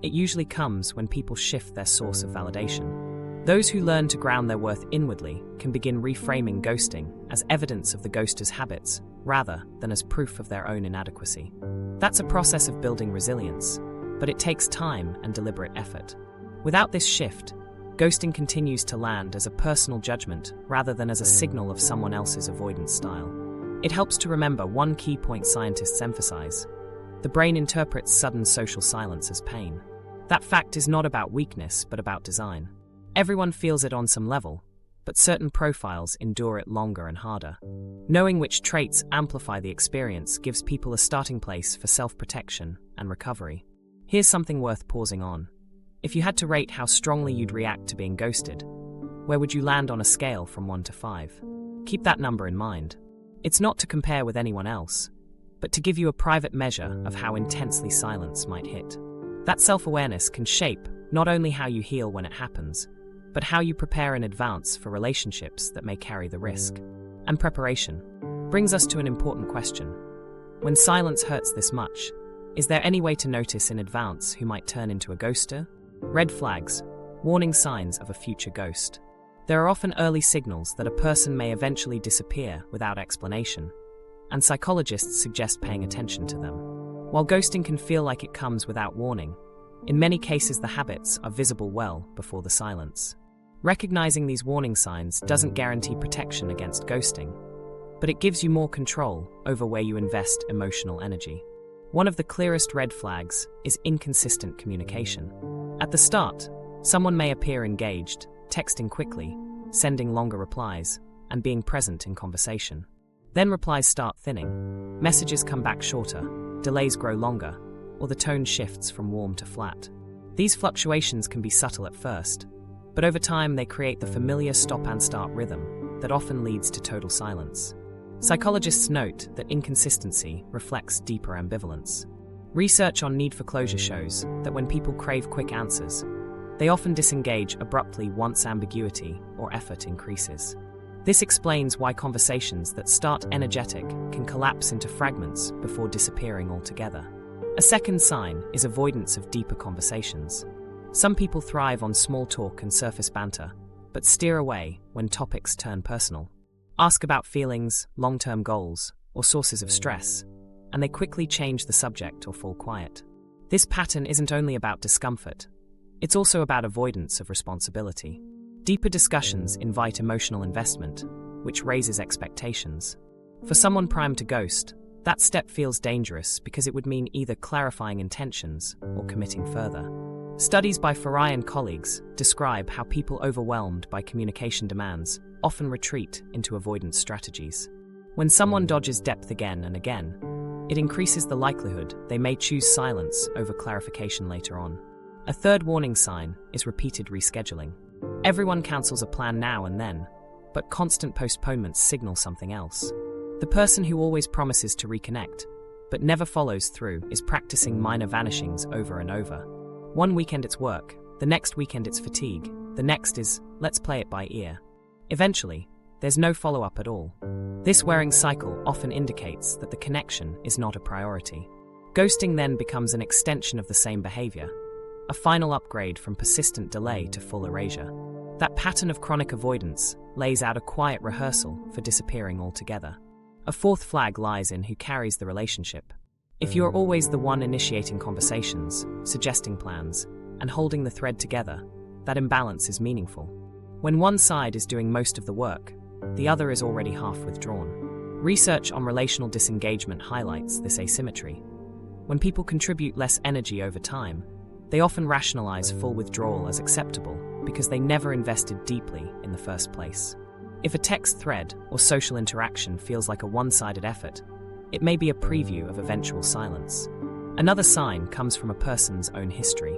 it usually comes when people shift their source of validation. Those who learn to ground their worth inwardly can begin reframing ghosting as evidence of the ghoster's habits rather than as proof of their own inadequacy. That's a process of building resilience, but it takes time and deliberate effort. Without this shift, ghosting continues to land as a personal judgment rather than as a signal of someone else's avoidance style. It helps to remember one key point scientists emphasize: the brain interprets sudden social silence as pain. That fact is not about weakness, but about design. Everyone feels it on some level, but certain profiles endure it longer and harder. Knowing which traits amplify the experience gives people a starting place for self-protection and recovery. Here's something worth pausing on. If you had to rate how strongly you'd react to being ghosted, where would you land on a scale from 1 to 5? Keep that number in mind. It's not to compare with anyone else, but to give you a private measure of how intensely silence might hit. That self-awareness can shape not only how you heal when it happens, but how you prepare in advance for relationships that may carry the risk. And preparation brings us to an important question. When silence hurts this much, is there any way to notice in advance who might turn into a ghoster? Red flags, warning signs of a future ghost. There are often early signals that a person may eventually disappear without explanation, and psychologists suggest paying attention to them. While ghosting can feel like it comes without warning, in many cases the habits are visible well before the silence. Recognizing these warning signs doesn't guarantee protection against ghosting, but it gives you more control over where you invest emotional energy. One of the clearest red flags is inconsistent communication. At the start, someone may appear engaged, texting quickly, sending longer replies, and being present in conversation. Then replies start thinning, messages come back shorter, delays grow longer, or the tone shifts from warm to flat. These fluctuations can be subtle at first, but over time they create the familiar stop and start rhythm that often leads to total silence. Psychologists note that inconsistency reflects deeper ambivalence. Research on need for closure shows that when people crave quick answers, they often disengage abruptly once ambiguity or effort increases. This explains why conversations that start energetic can collapse into fragments before disappearing altogether. A second sign is avoidance of deeper conversations. Some people thrive on small talk and surface banter, but steer away when topics turn personal. Ask about feelings, long-term goals, or sources of stress, and they quickly change the subject or fall quiet. This pattern isn't only about discomfort, it's also about avoidance of responsibility. Deeper discussions invite emotional investment, which raises expectations. For someone primed to ghost, that step feels dangerous because it would mean either clarifying intentions or committing further. Studies by Farai and colleagues describe how people overwhelmed by communication demands often retreat into avoidance strategies. When someone dodges depth again and again, it increases the likelihood they may choose silence over clarification later on. A third warning sign is repeated rescheduling. Everyone cancels a plan now and then, but constant postponements signal something else. The person who always promises to reconnect, but never follows through, is practicing minor vanishings over and over. One weekend it's work, the next weekend it's fatigue, the next is, let's play it by ear. Eventually, there's no follow-up at all. This wearing cycle often indicates that the connection is not a priority. Ghosting then becomes an extension of the same behavior, a final upgrade from persistent delay to full erasure. That pattern of chronic avoidance lays out a quiet rehearsal for disappearing altogether. A fourth flag lies in who carries the relationship. If you're always the one initiating conversations, suggesting plans, and holding the thread together, that imbalance is meaningful. When one side is doing most of the work, the other is already half withdrawn. Research on relational disengagement highlights this asymmetry. When people contribute less energy over time, they often rationalize full withdrawal as acceptable because they never invested deeply in the first place. If a text thread or social interaction feels like a one-sided effort, it may be a preview of eventual silence. Another sign comes from a person's own history.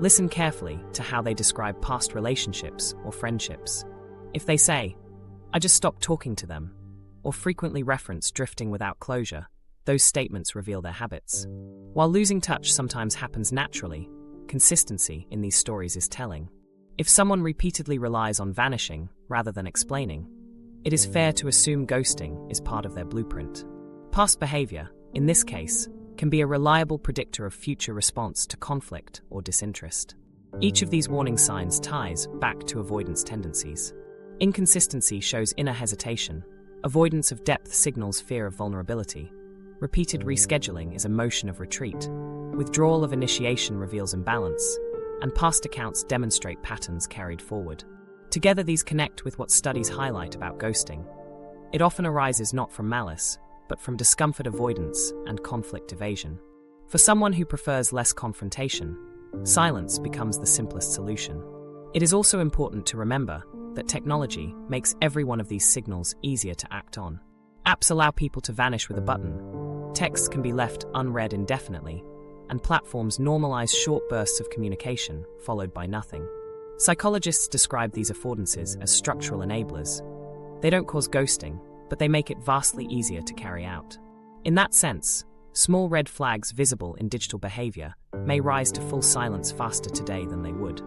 Listen carefully to how they describe past relationships or friendships. If they say, "I just stopped talking to them," or frequently reference drifting without closure, those statements reveal their habits. While losing touch sometimes happens naturally, consistency in these stories is telling. If someone repeatedly relies on vanishing rather than explaining, it is fair to assume ghosting is part of their blueprint. Past behavior, in this case, can be a reliable predictor of future response to conflict or disinterest. Each of these warning signs ties back to avoidance tendencies. Inconsistency shows inner hesitation. Avoidance of depth signals fear of vulnerability. Repeated rescheduling is a motion of retreat. Withdrawal of initiation reveals imbalance, and past accounts demonstrate patterns carried forward. Together, these connect with what studies highlight about ghosting. It often arises not from malice, but from discomfort avoidance and conflict evasion. For someone who prefers less confrontation, silence becomes the simplest solution. It is also important to remember that technology makes every one of these signals easier to act on. Apps allow people to vanish with a button, texts can be left unread indefinitely, and platforms normalize short bursts of communication, followed by nothing. Psychologists describe these affordances as structural enablers. They don't cause ghosting, but they make it vastly easier to carry out. In that sense, small red flags visible in digital behavior may rise to full silence faster today than they would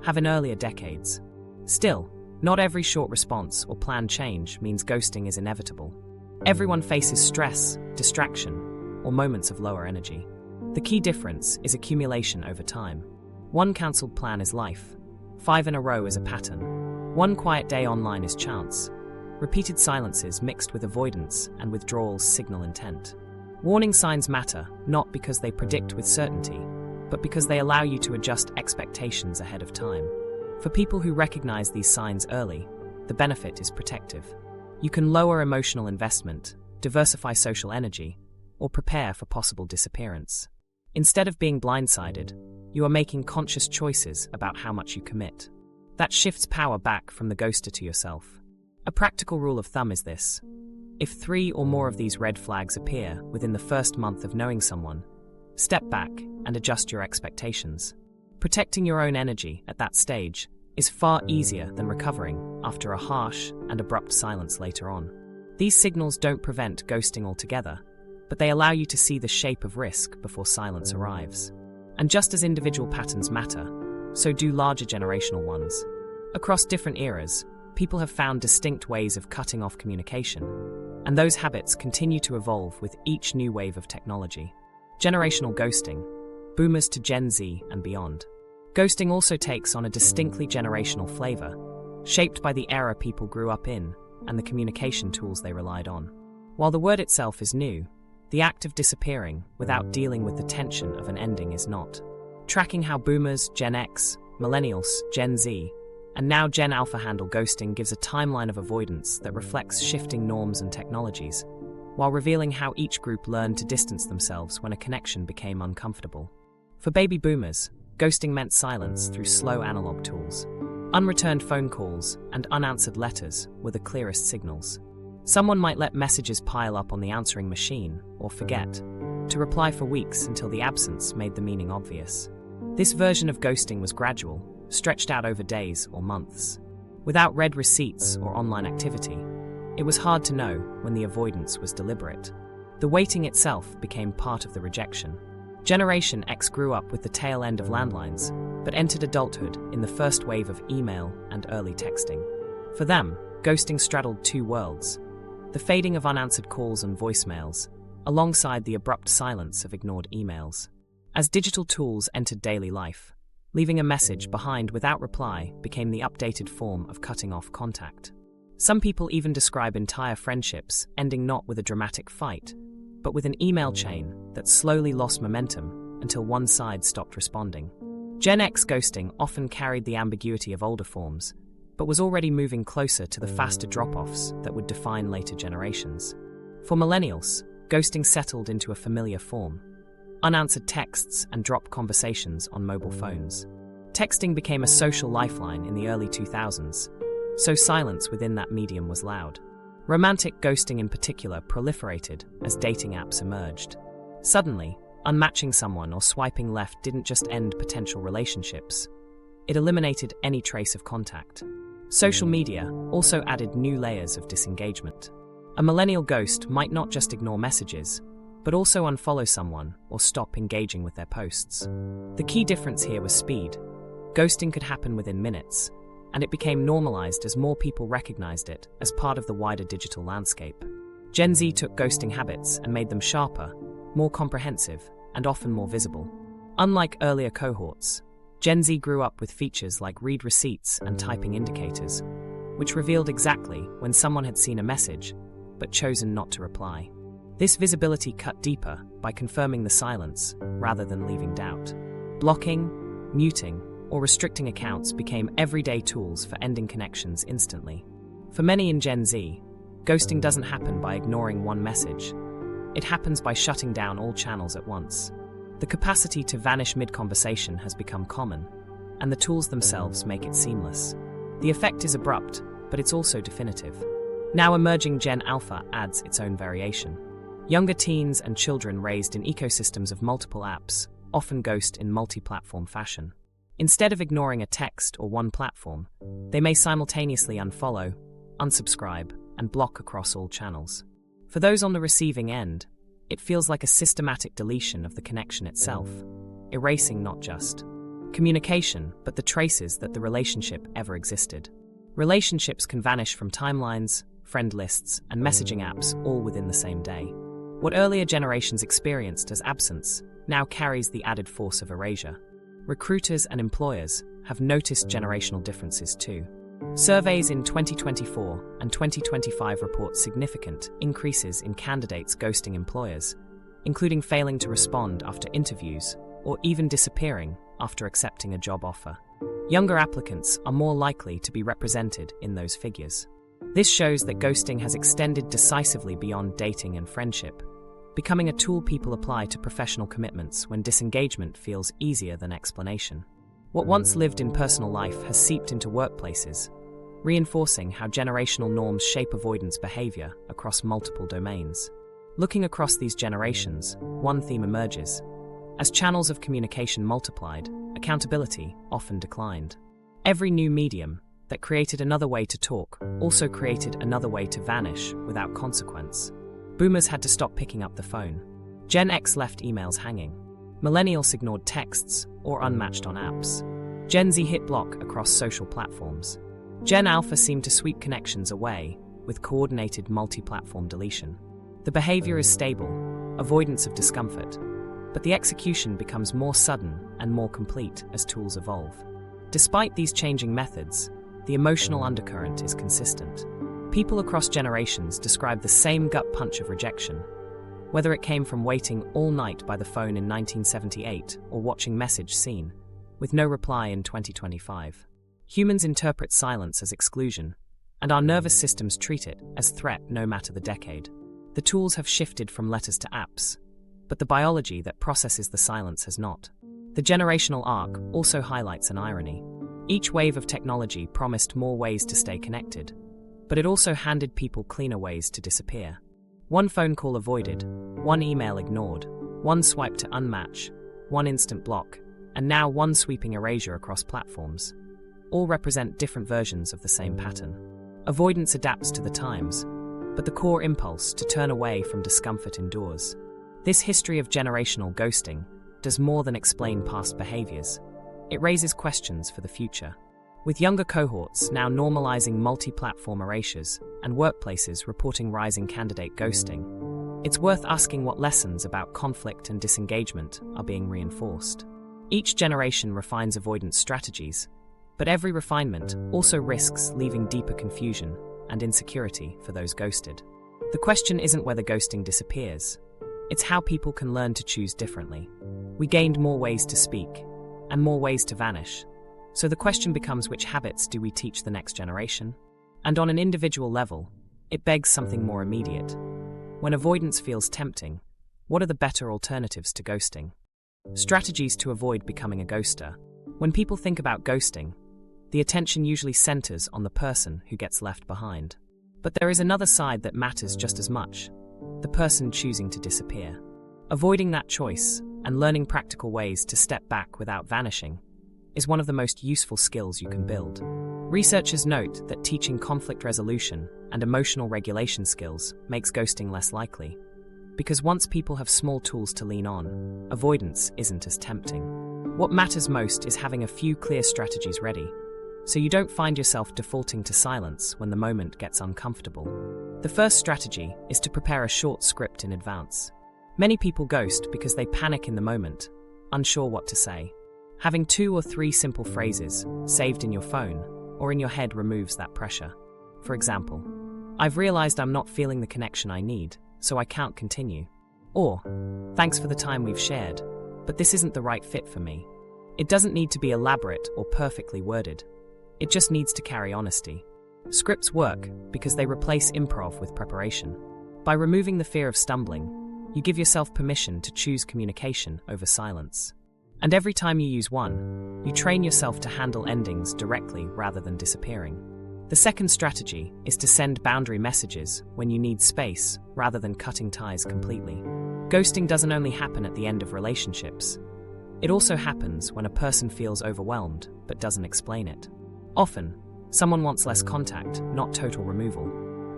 have in earlier decades. Still, not every short response or planned change means ghosting is inevitable. Everyone faces stress, distraction, or moments of lower energy. The key difference is accumulation over time. One cancelled plan is life. 5 in a row is a pattern. One quiet day online is chance. Repeated silences mixed with avoidance and withdrawals signal intent. Warning signs matter, not because they predict with certainty, but because they allow you to adjust expectations ahead of time. For people who recognize these signs early, the benefit is protective. You can lower emotional investment, diversify social energy, or prepare for possible disappearance. Instead of being blindsided, you are making conscious choices about how much you commit. That shifts power back from the ghoster to yourself. A practical rule of thumb is this: if 3 or more of these red flags appear within the first month of knowing someone, step back and adjust your expectations. Protecting your own energy at that stage is far easier than recovering after a harsh and abrupt silence later on. These signals don't prevent ghosting altogether, but they allow you to see the shape of risk before silence arrives. And just as individual patterns matter, so do larger generational ones. Across different eras, people have found distinct ways of cutting off communication, and those habits continue to evolve with each new wave of technology. Generational ghosting, boomers to Gen Z and beyond. Ghosting also takes on a distinctly generational flavor, shaped by the era people grew up in and the communication tools they relied on. While the word itself is new, the act of disappearing without dealing with the tension of an ending is not. Tracking how boomers, Gen X, millennials, Gen Z, and now Gen Alpha handle ghosting gives a timeline of avoidance that reflects shifting norms and technologies, while revealing how each group learned to distance themselves when a connection became uncomfortable. For baby boomers, ghosting meant silence through slow analog tools. Unreturned phone calls and unanswered letters were the clearest signals. Someone might let messages pile up on the answering machine, or forget to reply for weeks until the absence made the meaning obvious. This version of ghosting was gradual, stretched out over days or months. Without read receipts or online activity, it was hard to know when the avoidance was deliberate. The waiting itself became part of the rejection. Generation X grew up with the tail end of landlines, but entered adulthood in the first wave of email and early texting. For them, ghosting straddled two worlds: the fading of unanswered calls and voicemails, alongside the abrupt silence of ignored emails. As digital tools entered daily life, leaving a message behind without reply became the updated form of cutting off contact. Some people even describe entire friendships ending not with a dramatic fight, but with an email chain that slowly lost momentum until one side stopped responding. Gen X ghosting often carried the ambiguity of older forms, but was already moving closer to the faster drop-offs that would define later generations. For millennials, ghosting settled into a familiar form: unanswered texts and dropped conversations on mobile phones. Texting became a social lifeline in the early 2000s, so silence within that medium was loud. Romantic ghosting in particular proliferated as dating apps emerged. Suddenly, unmatching someone or swiping left didn't just end potential relationships, it eliminated any trace of contact. Social media also added new layers of disengagement. A millennial ghost might not just ignore messages, but also unfollow someone or stop engaging with their posts. The key difference here was speed. Ghosting could happen within minutes, and it became normalized as more people recognized it as part of the wider digital landscape. Gen Z took ghosting habits and made them sharper, more comprehensive, and often more visible. Unlike earlier cohorts, Gen Z grew up with features like read receipts and typing indicators, which revealed exactly when someone had seen a message but chosen not to reply. This visibility cut deeper by confirming the silence rather than leaving doubt. Blocking, muting, or restricting accounts became everyday tools for ending connections instantly. For many in Gen Z, ghosting doesn't happen by ignoring one message. It happens by shutting down all channels at once. The capacity to vanish mid-conversation has become common, and the tools themselves make it seamless. The effect is abrupt, but it's also definitive. Now emerging Gen Alpha adds its own variation. Younger teens and children raised in ecosystems of multiple apps often ghost in multi-platform fashion. Instead of ignoring a text or one platform, they may simultaneously unfollow, unsubscribe, and block across all channels. For those on the receiving end, it feels like a systematic deletion of the connection itself, erasing not just communication, but the traces that the relationship ever existed. Relationships can vanish from timelines, friend lists, and messaging apps all within the same day. What earlier generations experienced as absence now carries the added force of erasure. Recruiters and employers have noticed generational differences too. Surveys in 2024 and 2025 report significant increases in candidates ghosting employers, including failing to respond after interviews or even disappearing after accepting a job offer. Younger applicants are more likely to be represented in those figures. This shows that ghosting has extended decisively beyond dating and friendship, becoming a tool people apply to professional commitments when disengagement feels easier than explanation. What once lived in personal life has seeped into workplaces, reinforcing how generational norms shape avoidance behavior across multiple domains. Looking across these generations, one theme emerges. As channels of communication multiplied, accountability often declined. Every new medium that created another way to talk also created another way to vanish without consequence. Boomers had to stop picking up the phone. Gen X left emails hanging. Millennials ignored texts or unmatched on apps. Gen Z hit block across social platforms. Gen Alpha seem to sweep connections away with coordinated multi-platform deletion. The behavior is stable, avoidance of discomfort, but the execution becomes more sudden and more complete as tools evolve. Despite these changing methods, the emotional undercurrent is consistent. People across generations describe the same gut punch of rejection, whether it came from waiting all night by the phone in 1978 or watching message seen, with no reply in 2025. Humans interpret silence as exclusion, and our nervous systems treat it as threat no matter the decade. The tools have shifted from letters to apps, but the biology that processes the silence has not. The generational arc also highlights an irony. Each wave of technology promised more ways to stay connected, but it also handed people cleaner ways to disappear. One phone call avoided, one email ignored, one swipe to unmatch, one instant block, and now one sweeping erasure across platforms. All represent different versions of the same pattern. Avoidance adapts to the times, but the core impulse to turn away from discomfort endures. This history of generational ghosting does more than explain past behaviors. It raises questions for the future. With younger cohorts now normalizing multi-platform erasures and workplaces reporting rising candidate ghosting, it's worth asking what lessons about conflict and disengagement are being reinforced. Each generation refines avoidance strategies, but every refinement also risks leaving deeper confusion and insecurity for those ghosted. The question isn't whether ghosting disappears, it's how people can learn to choose differently. We gained more ways to speak, and more ways to vanish, so the question becomes, which habits do we teach the next generation? And on an individual level, it begs something more immediate. When avoidance feels tempting, what are the better alternatives to ghosting? Strategies to avoid becoming a ghoster. When people think about ghosting, the attention usually centers on the person who gets left behind. But there is another side that matters just as much: the person choosing to disappear. Avoiding that choice and learning practical ways to step back without vanishing is one of the most useful skills you can build. Researchers note that teaching conflict resolution and emotional regulation skills makes ghosting less likely, because once people have small tools to lean on, avoidance isn't as tempting. What matters most is having a few clear strategies ready, so you don't find yourself defaulting to silence when the moment gets uncomfortable. The first strategy is to prepare a short script in advance. Many people ghost because they panic in the moment, unsure what to say. Having 2 or 3 simple phrases saved in your phone or in your head removes that pressure. For example, "I've realized I'm not feeling the connection I need, so I can't continue." Or, "Thanks for the time we've shared, but this isn't the right fit for me." It doesn't need to be elaborate or perfectly worded. It just needs to carry honesty. Scripts work because they replace improv with preparation. By removing the fear of stumbling, you give yourself permission to choose communication over silence. And every time you use one, you train yourself to handle endings directly rather than disappearing. The second strategy is to send boundary messages when you need space rather than cutting ties completely. Ghosting doesn't only happen at the end of relationships. It also happens when a person feels overwhelmed but doesn't explain it. Often, someone wants less contact, not total removal.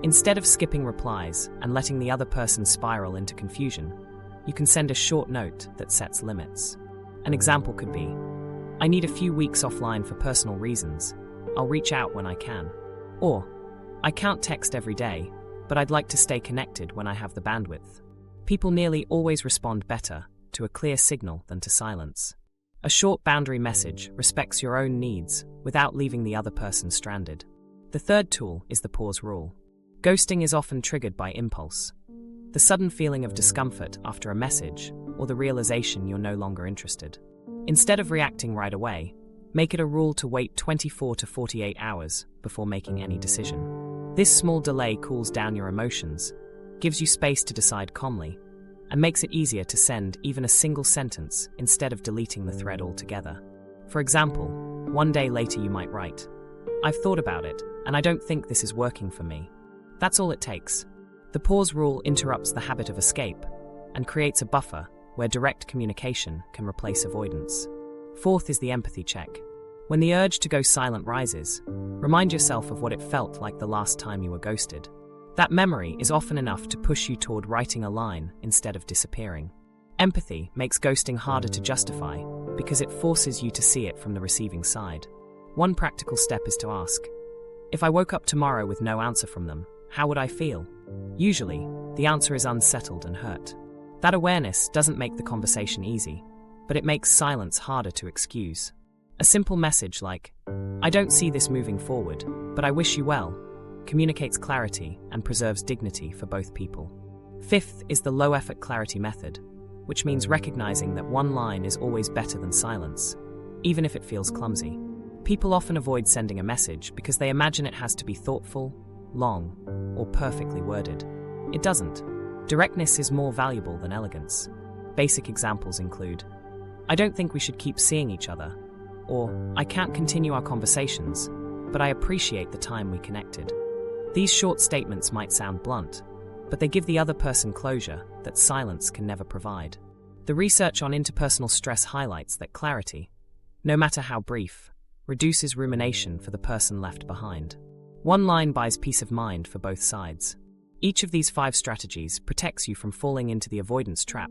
Instead of skipping replies and letting the other person spiral into confusion, you can send a short note that sets limits. An example could be, "I need a few weeks offline for personal reasons. I'll reach out when I can." Or, "I can't text every day, but I'd like to stay connected when I have the bandwidth." People nearly always respond better to a clear signal than to silence. A short boundary message respects your own needs without leaving the other person stranded. The third tool is the pause rule. Ghosting is often triggered by impulse. The sudden feeling of discomfort after a message, or the realization you're no longer interested. Instead of reacting right away, make it a rule to wait 24 to 48 hours before making any decision. This small delay cools down your emotions, gives you space to decide calmly, and makes it easier to send even a single sentence instead of deleting the thread altogether. For example, one day later you might write, "I've thought about it, and I don't think this is working for me." That's all it takes. The pause rule interrupts the habit of escape and creates a buffer where direct communication can replace avoidance. Fourth is the empathy check. When the urge to go silent rises, remind yourself of what it felt like the last time you were ghosted. That memory is often enough to push you toward writing a line instead of disappearing. Empathy makes ghosting harder to justify because it forces you to see it from the receiving side. One practical step is to ask, If I woke up tomorrow with no answer from them, how would I feel? Usually, the answer is unsettled and hurt. That awareness doesn't make the conversation easy, but it makes silence harder to excuse. A simple message like, "I don't see this moving forward, but I wish you well," communicates clarity and preserves dignity for both people. Fifth is the low-effort clarity method, which means recognizing that one line is always better than silence, even if it feels clumsy. People often avoid sending a message because they imagine it has to be thoughtful, long, or perfectly worded. It doesn't. Directness is more valuable than elegance. Basic examples include, "I don't think we should keep seeing each other," or "I can't continue our conversations, but I appreciate the time we connected." These short statements might sound blunt, but they give the other person closure that silence can never provide. The research on interpersonal stress highlights that clarity, no matter how brief, reduces rumination for the person left behind. One line buys peace of mind for both sides. Each of these 5 strategies protects you from falling into the avoidance trap,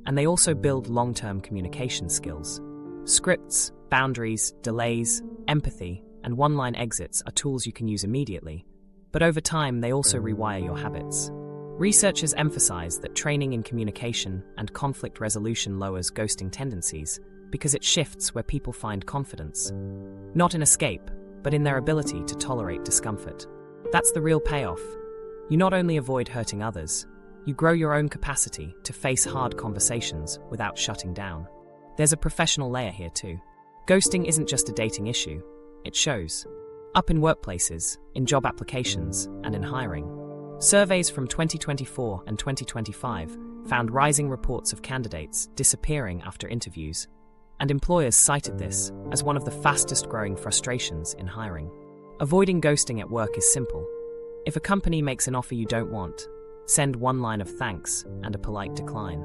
and they also build long-term communication skills. Scripts, boundaries, delays, empathy, and one-line exits are tools you can use immediately, but over time they also rewire your habits. Researchers emphasize that training in communication and conflict resolution lowers ghosting tendencies because it shifts where people find confidence. Not in escape, but in their ability to tolerate discomfort. That's the real payoff. You not only avoid hurting others, you grow your own capacity to face hard conversations without shutting down. There's a professional layer here too. Ghosting isn't just a dating issue, it shows up in workplaces, in job applications, and in hiring. Surveys from 2024 and 2025 found rising reports of candidates disappearing after interviews, and employers cited this as one of the fastest-growing frustrations in hiring. Avoiding ghosting at work is simple. If a company makes an offer you don't want, send one line of thanks and a polite decline.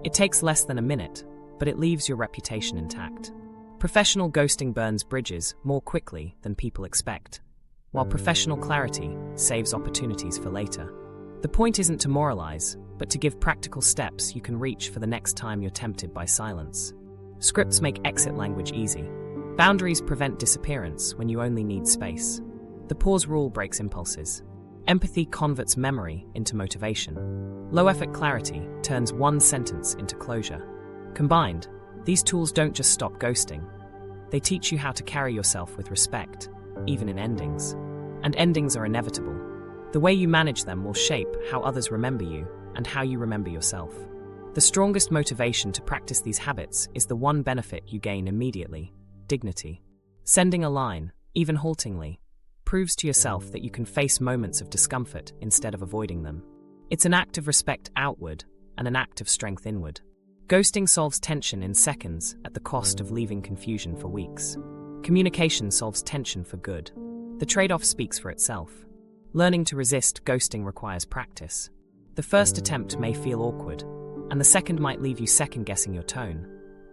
It takes less than a minute, but it leaves your reputation intact. Professional ghosting burns bridges more quickly than people expect, while professional clarity saves opportunities for later. The point isn't to moralize, but to give practical steps you can reach for the next time you're tempted by silence. Scripts make exit language easy. Boundaries prevent disappearance when you only need space. The pause rule breaks impulses. Empathy converts memory into motivation. Low-effort clarity turns one sentence into closure. Combined, these tools don't just stop ghosting. They teach you how to carry yourself with respect, even in endings. And endings are inevitable. The way you manage them will shape how others remember you and how you remember yourself. The strongest motivation to practice these habits is the one benefit you gain immediately: dignity. Sending a line, even haltingly, proves to yourself that you can face moments of discomfort instead of avoiding them. It's an act of respect outward and an act of strength inward. Ghosting solves tension in seconds at the cost of leaving confusion for weeks. Communication solves tension for good. The trade-off speaks for itself. Learning to resist ghosting requires practice. The first attempt may feel awkward, and the second might leave you second-guessing your tone,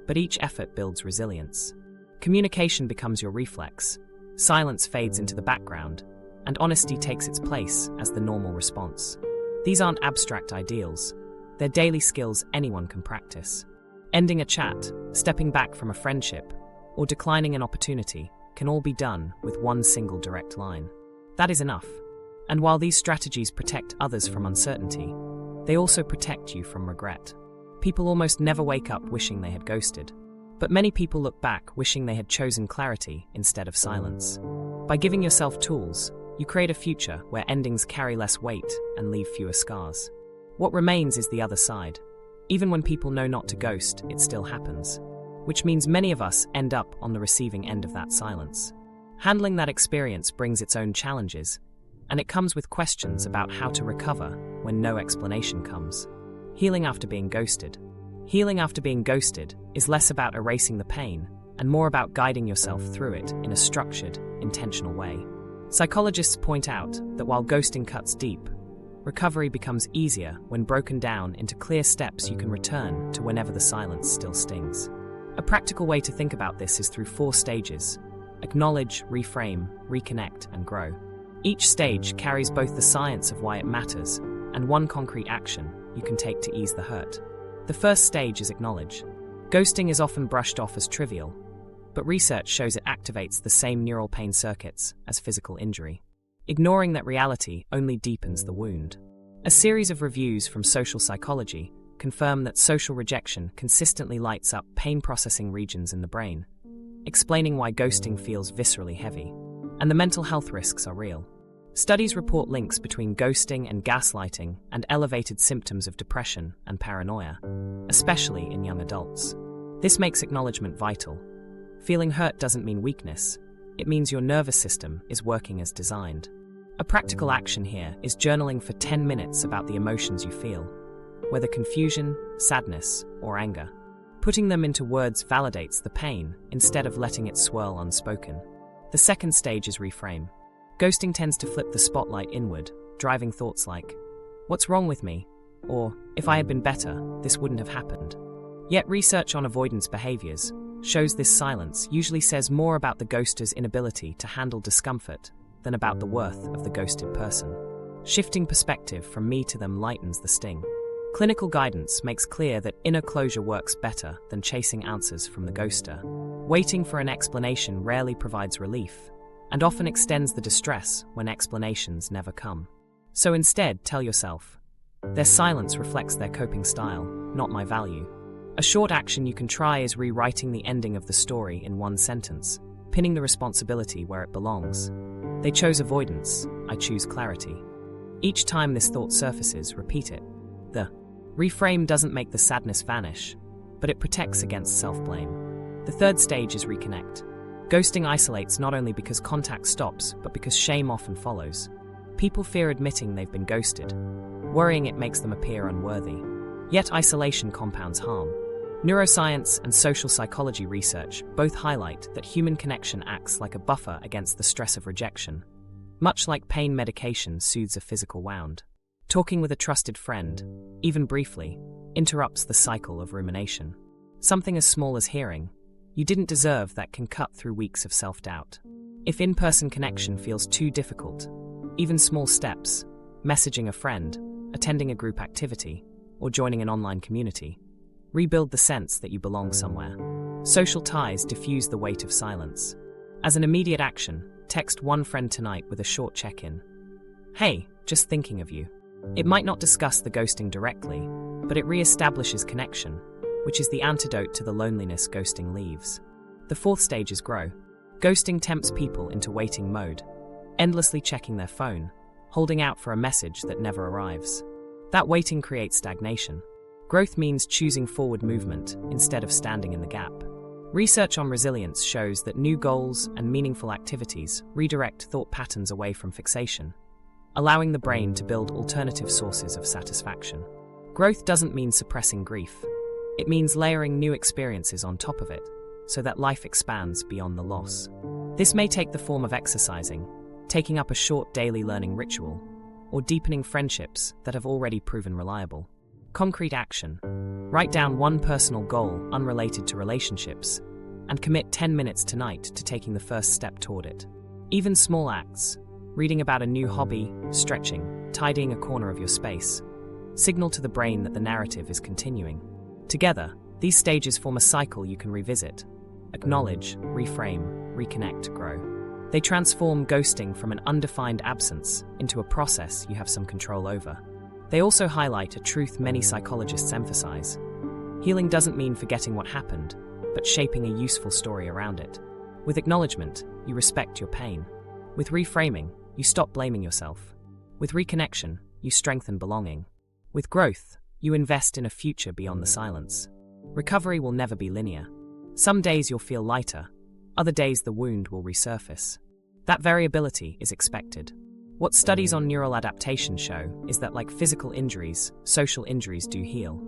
but each effort builds resilience. Communication becomes your reflex, silence fades into the background, and honesty takes its place as the normal response. These aren't abstract ideals. They're daily skills anyone can practice. Ending a chat, stepping back from a friendship, or declining an opportunity can all be done with one single direct line. That is enough. And while these strategies protect others from uncertainty, they also protect you from regret. People almost never wake up wishing they had ghosted, but many people look back wishing they had chosen clarity instead of silence. By giving yourself tools, you create a future where endings carry less weight and leave fewer scars. What remains is the other side. Even when people know not to ghost, it still happens, which means many of us end up on the receiving end of that silence. Handling that experience brings its own challenges, and it comes with questions about how to recover when no explanation comes. Healing after being ghosted. Healing after being ghosted is less about erasing the pain and more about guiding yourself through it in a structured, intentional way. Psychologists point out that while ghosting cuts deep, recovery becomes easier when broken down into clear steps you can return to whenever the silence still stings. A practical way to think about this is through 4 stages: acknowledge, reframe, reconnect, and grow. Each stage carries both the science of why it matters and one concrete action you can take to ease the hurt. The first stage is acknowledge. Ghosting is often brushed off as trivial, but research shows it activates the same neural pain circuits as physical injury. ignoring that reality only deepens the wound. A series of reviews from social psychology confirm that social rejection consistently lights up pain-processing regions in the brain, explaining why ghosting feels viscerally heavy. And the mental health risks are real. Studies report links between ghosting and gaslighting and elevated symptoms of depression and paranoia, especially in young adults. This makes acknowledgement vital. Feeling hurt doesn't mean weakness. It means your nervous system is working as designed. A practical action here is journaling for 10 minutes about the emotions you feel, whether confusion, sadness, or anger. Putting them into words validates the pain instead of letting it swirl unspoken. The second stage is reframe. Ghosting tends to flip the spotlight inward, driving thoughts like, "What's wrong with me?" or "If I had been better, this wouldn't have happened." Yet research on avoidance behaviors shows this silence usually says more about the ghoster's inability to handle discomfort than about the worth of the ghosted person. Shifting perspective from me to them lightens the sting. Clinical guidance makes clear that inner closure works better than chasing answers from the ghoster. Waiting for an explanation rarely provides relief, and often extends the distress when explanations never come. So instead, tell yourself, their silence reflects their coping style, not my value. A short action you can try is rewriting the ending of the story in one sentence, pinning the responsibility where it belongs. They chose avoidance, I choose clarity. Each time this thought surfaces, repeat it. The reframe doesn't make the sadness vanish, but it protects against self-blame. The third stage is reconnect. Ghosting isolates not only because contact stops, but because shame often follows. People fear admitting they've been ghosted, worrying it makes them appear unworthy. Yet isolation compounds harm. Neuroscience and social psychology research both highlight that human connection acts like a buffer against the stress of rejection, much like pain medication soothes a physical wound. Talking with a trusted friend, even briefly, interrupts the cycle of rumination. Something as small as hearing, "You didn't deserve," that can cut through weeks of self-doubt. If in-person connection feels too difficult, even small steps, messaging a friend, attending a group activity, or joining an online community, rebuild the sense that you belong somewhere. Social ties diffuse the weight of silence. As an immediate action, text one friend tonight with a short check-in. "Hey, just thinking of you." It might not discuss the ghosting directly, but it re-establishes connection, which is the antidote to the loneliness ghosting leaves. The fourth stage is grow. Ghosting tempts people into waiting mode, endlessly checking their phone, holding out for a message that never arrives. That waiting creates stagnation. Growth means choosing forward movement instead of standing in the gap. Research on resilience shows that new goals and meaningful activities redirect thought patterns away from fixation, allowing the brain to build alternative sources of satisfaction. Growth doesn't mean suppressing grief. It means layering new experiences on top of it, so that life expands beyond the loss. This may take the form of exercising, taking up a short daily learning ritual, or deepening friendships that have already proven reliable. Concrete action. Write down one personal goal unrelated to relationships, and commit 10 minutes tonight to taking the first step toward it. Even small acts, reading about a new hobby, stretching, tidying a corner of your space, signal to the brain that the narrative is continuing. Together, these stages form a cycle you can revisit. Acknowledge, reframe, reconnect, grow. They transform ghosting from an undefined absence into a process you have some control over. They also highlight a truth many psychologists emphasize. Healing doesn't mean forgetting what happened, but shaping a useful story around it. With acknowledgement, you respect your pain. With reframing, you stop blaming yourself. With reconnection, you strengthen belonging. With growth, you invest in a future beyond the silence. Recovery will never be linear. Some days you'll feel lighter, other days the wound will resurface. That variability is expected. What studies on neural adaptation show is that, like physical injuries, social injuries do heal,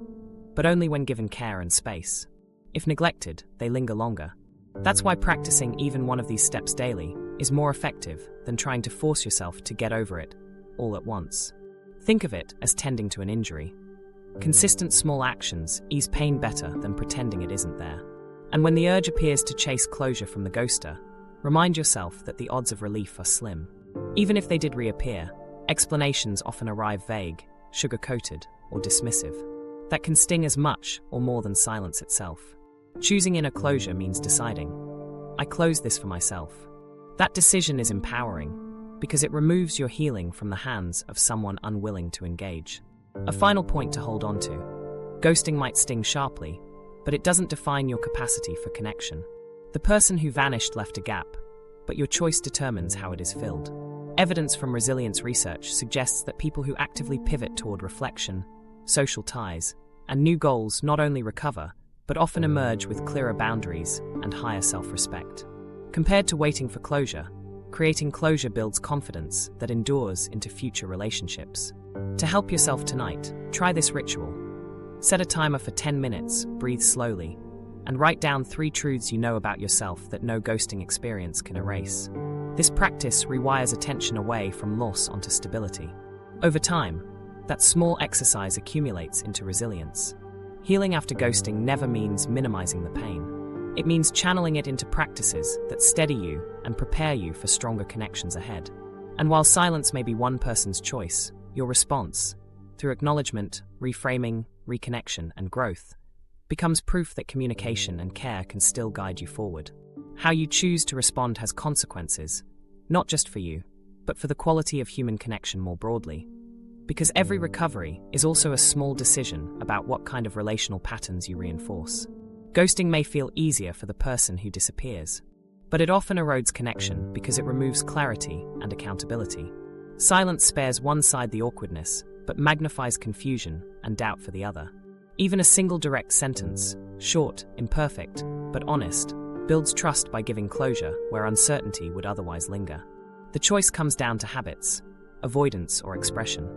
but only when given care and space. If neglected, they linger longer. That's why practicing even one of these steps daily is more effective than trying to force yourself to get over it all at once. Think of it as tending to an injury. Consistent small actions ease pain better than pretending it isn't there. And when the urge appears to chase closure from the ghoster, remind yourself that the odds of relief are slim. Even if they did reappear, explanations often arrive vague, sugar-coated, or dismissive. That can sting as much or more than silence itself. Choosing inner closure means deciding, I close this for myself. That decision is empowering, because it removes your healing from the hands of someone unwilling to engage. A final point to hold on to. Ghosting might sting sharply, but it doesn't define your capacity for connection. The person who vanished left a gap, but your choice determines how it is filled. Evidence from resilience research suggests that people who actively pivot toward reflection, social ties, and new goals not only recover, but often emerge with clearer boundaries and higher self-respect. Compared to waiting for closure, creating closure builds confidence that endures into future relationships. To help yourself tonight, try this ritual. Set a timer for 10 minutes, breathe slowly, and write down 3 truths you know about yourself that no ghosting experience can erase. This practice rewires attention away from loss onto stability. Over time, that small exercise accumulates into resilience. Healing after ghosting never means minimizing the pain. It means channeling it into practices that steady you and prepare you for stronger connections ahead. And while silence may be one person's choice, your response, through acknowledgement, reframing, reconnection, and growth, becomes proof that communication and care can still guide you forward. How you choose to respond has consequences, not just for you, but for the quality of human connection more broadly. Because every recovery is also a small decision about what kind of relational patterns you reinforce. Ghosting may feel easier for the person who disappears, but it often erodes connection because it removes clarity and accountability. Silence spares one side the awkwardness, but magnifies confusion and doubt for the other. Even a single direct sentence, short, imperfect, but honest, builds trust by giving closure where uncertainty would otherwise linger. The choice comes down to habits, avoidance or expression.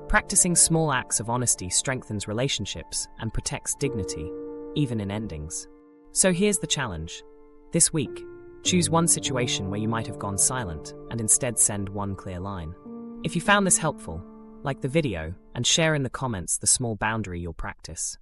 Practicing small acts of honesty strengthens relationships and protects dignity, even in endings. So here's the challenge. This week, choose one situation where you might have gone silent and instead send one clear line. If you found this helpful, like the video and share in the comments the small boundary you'll practice.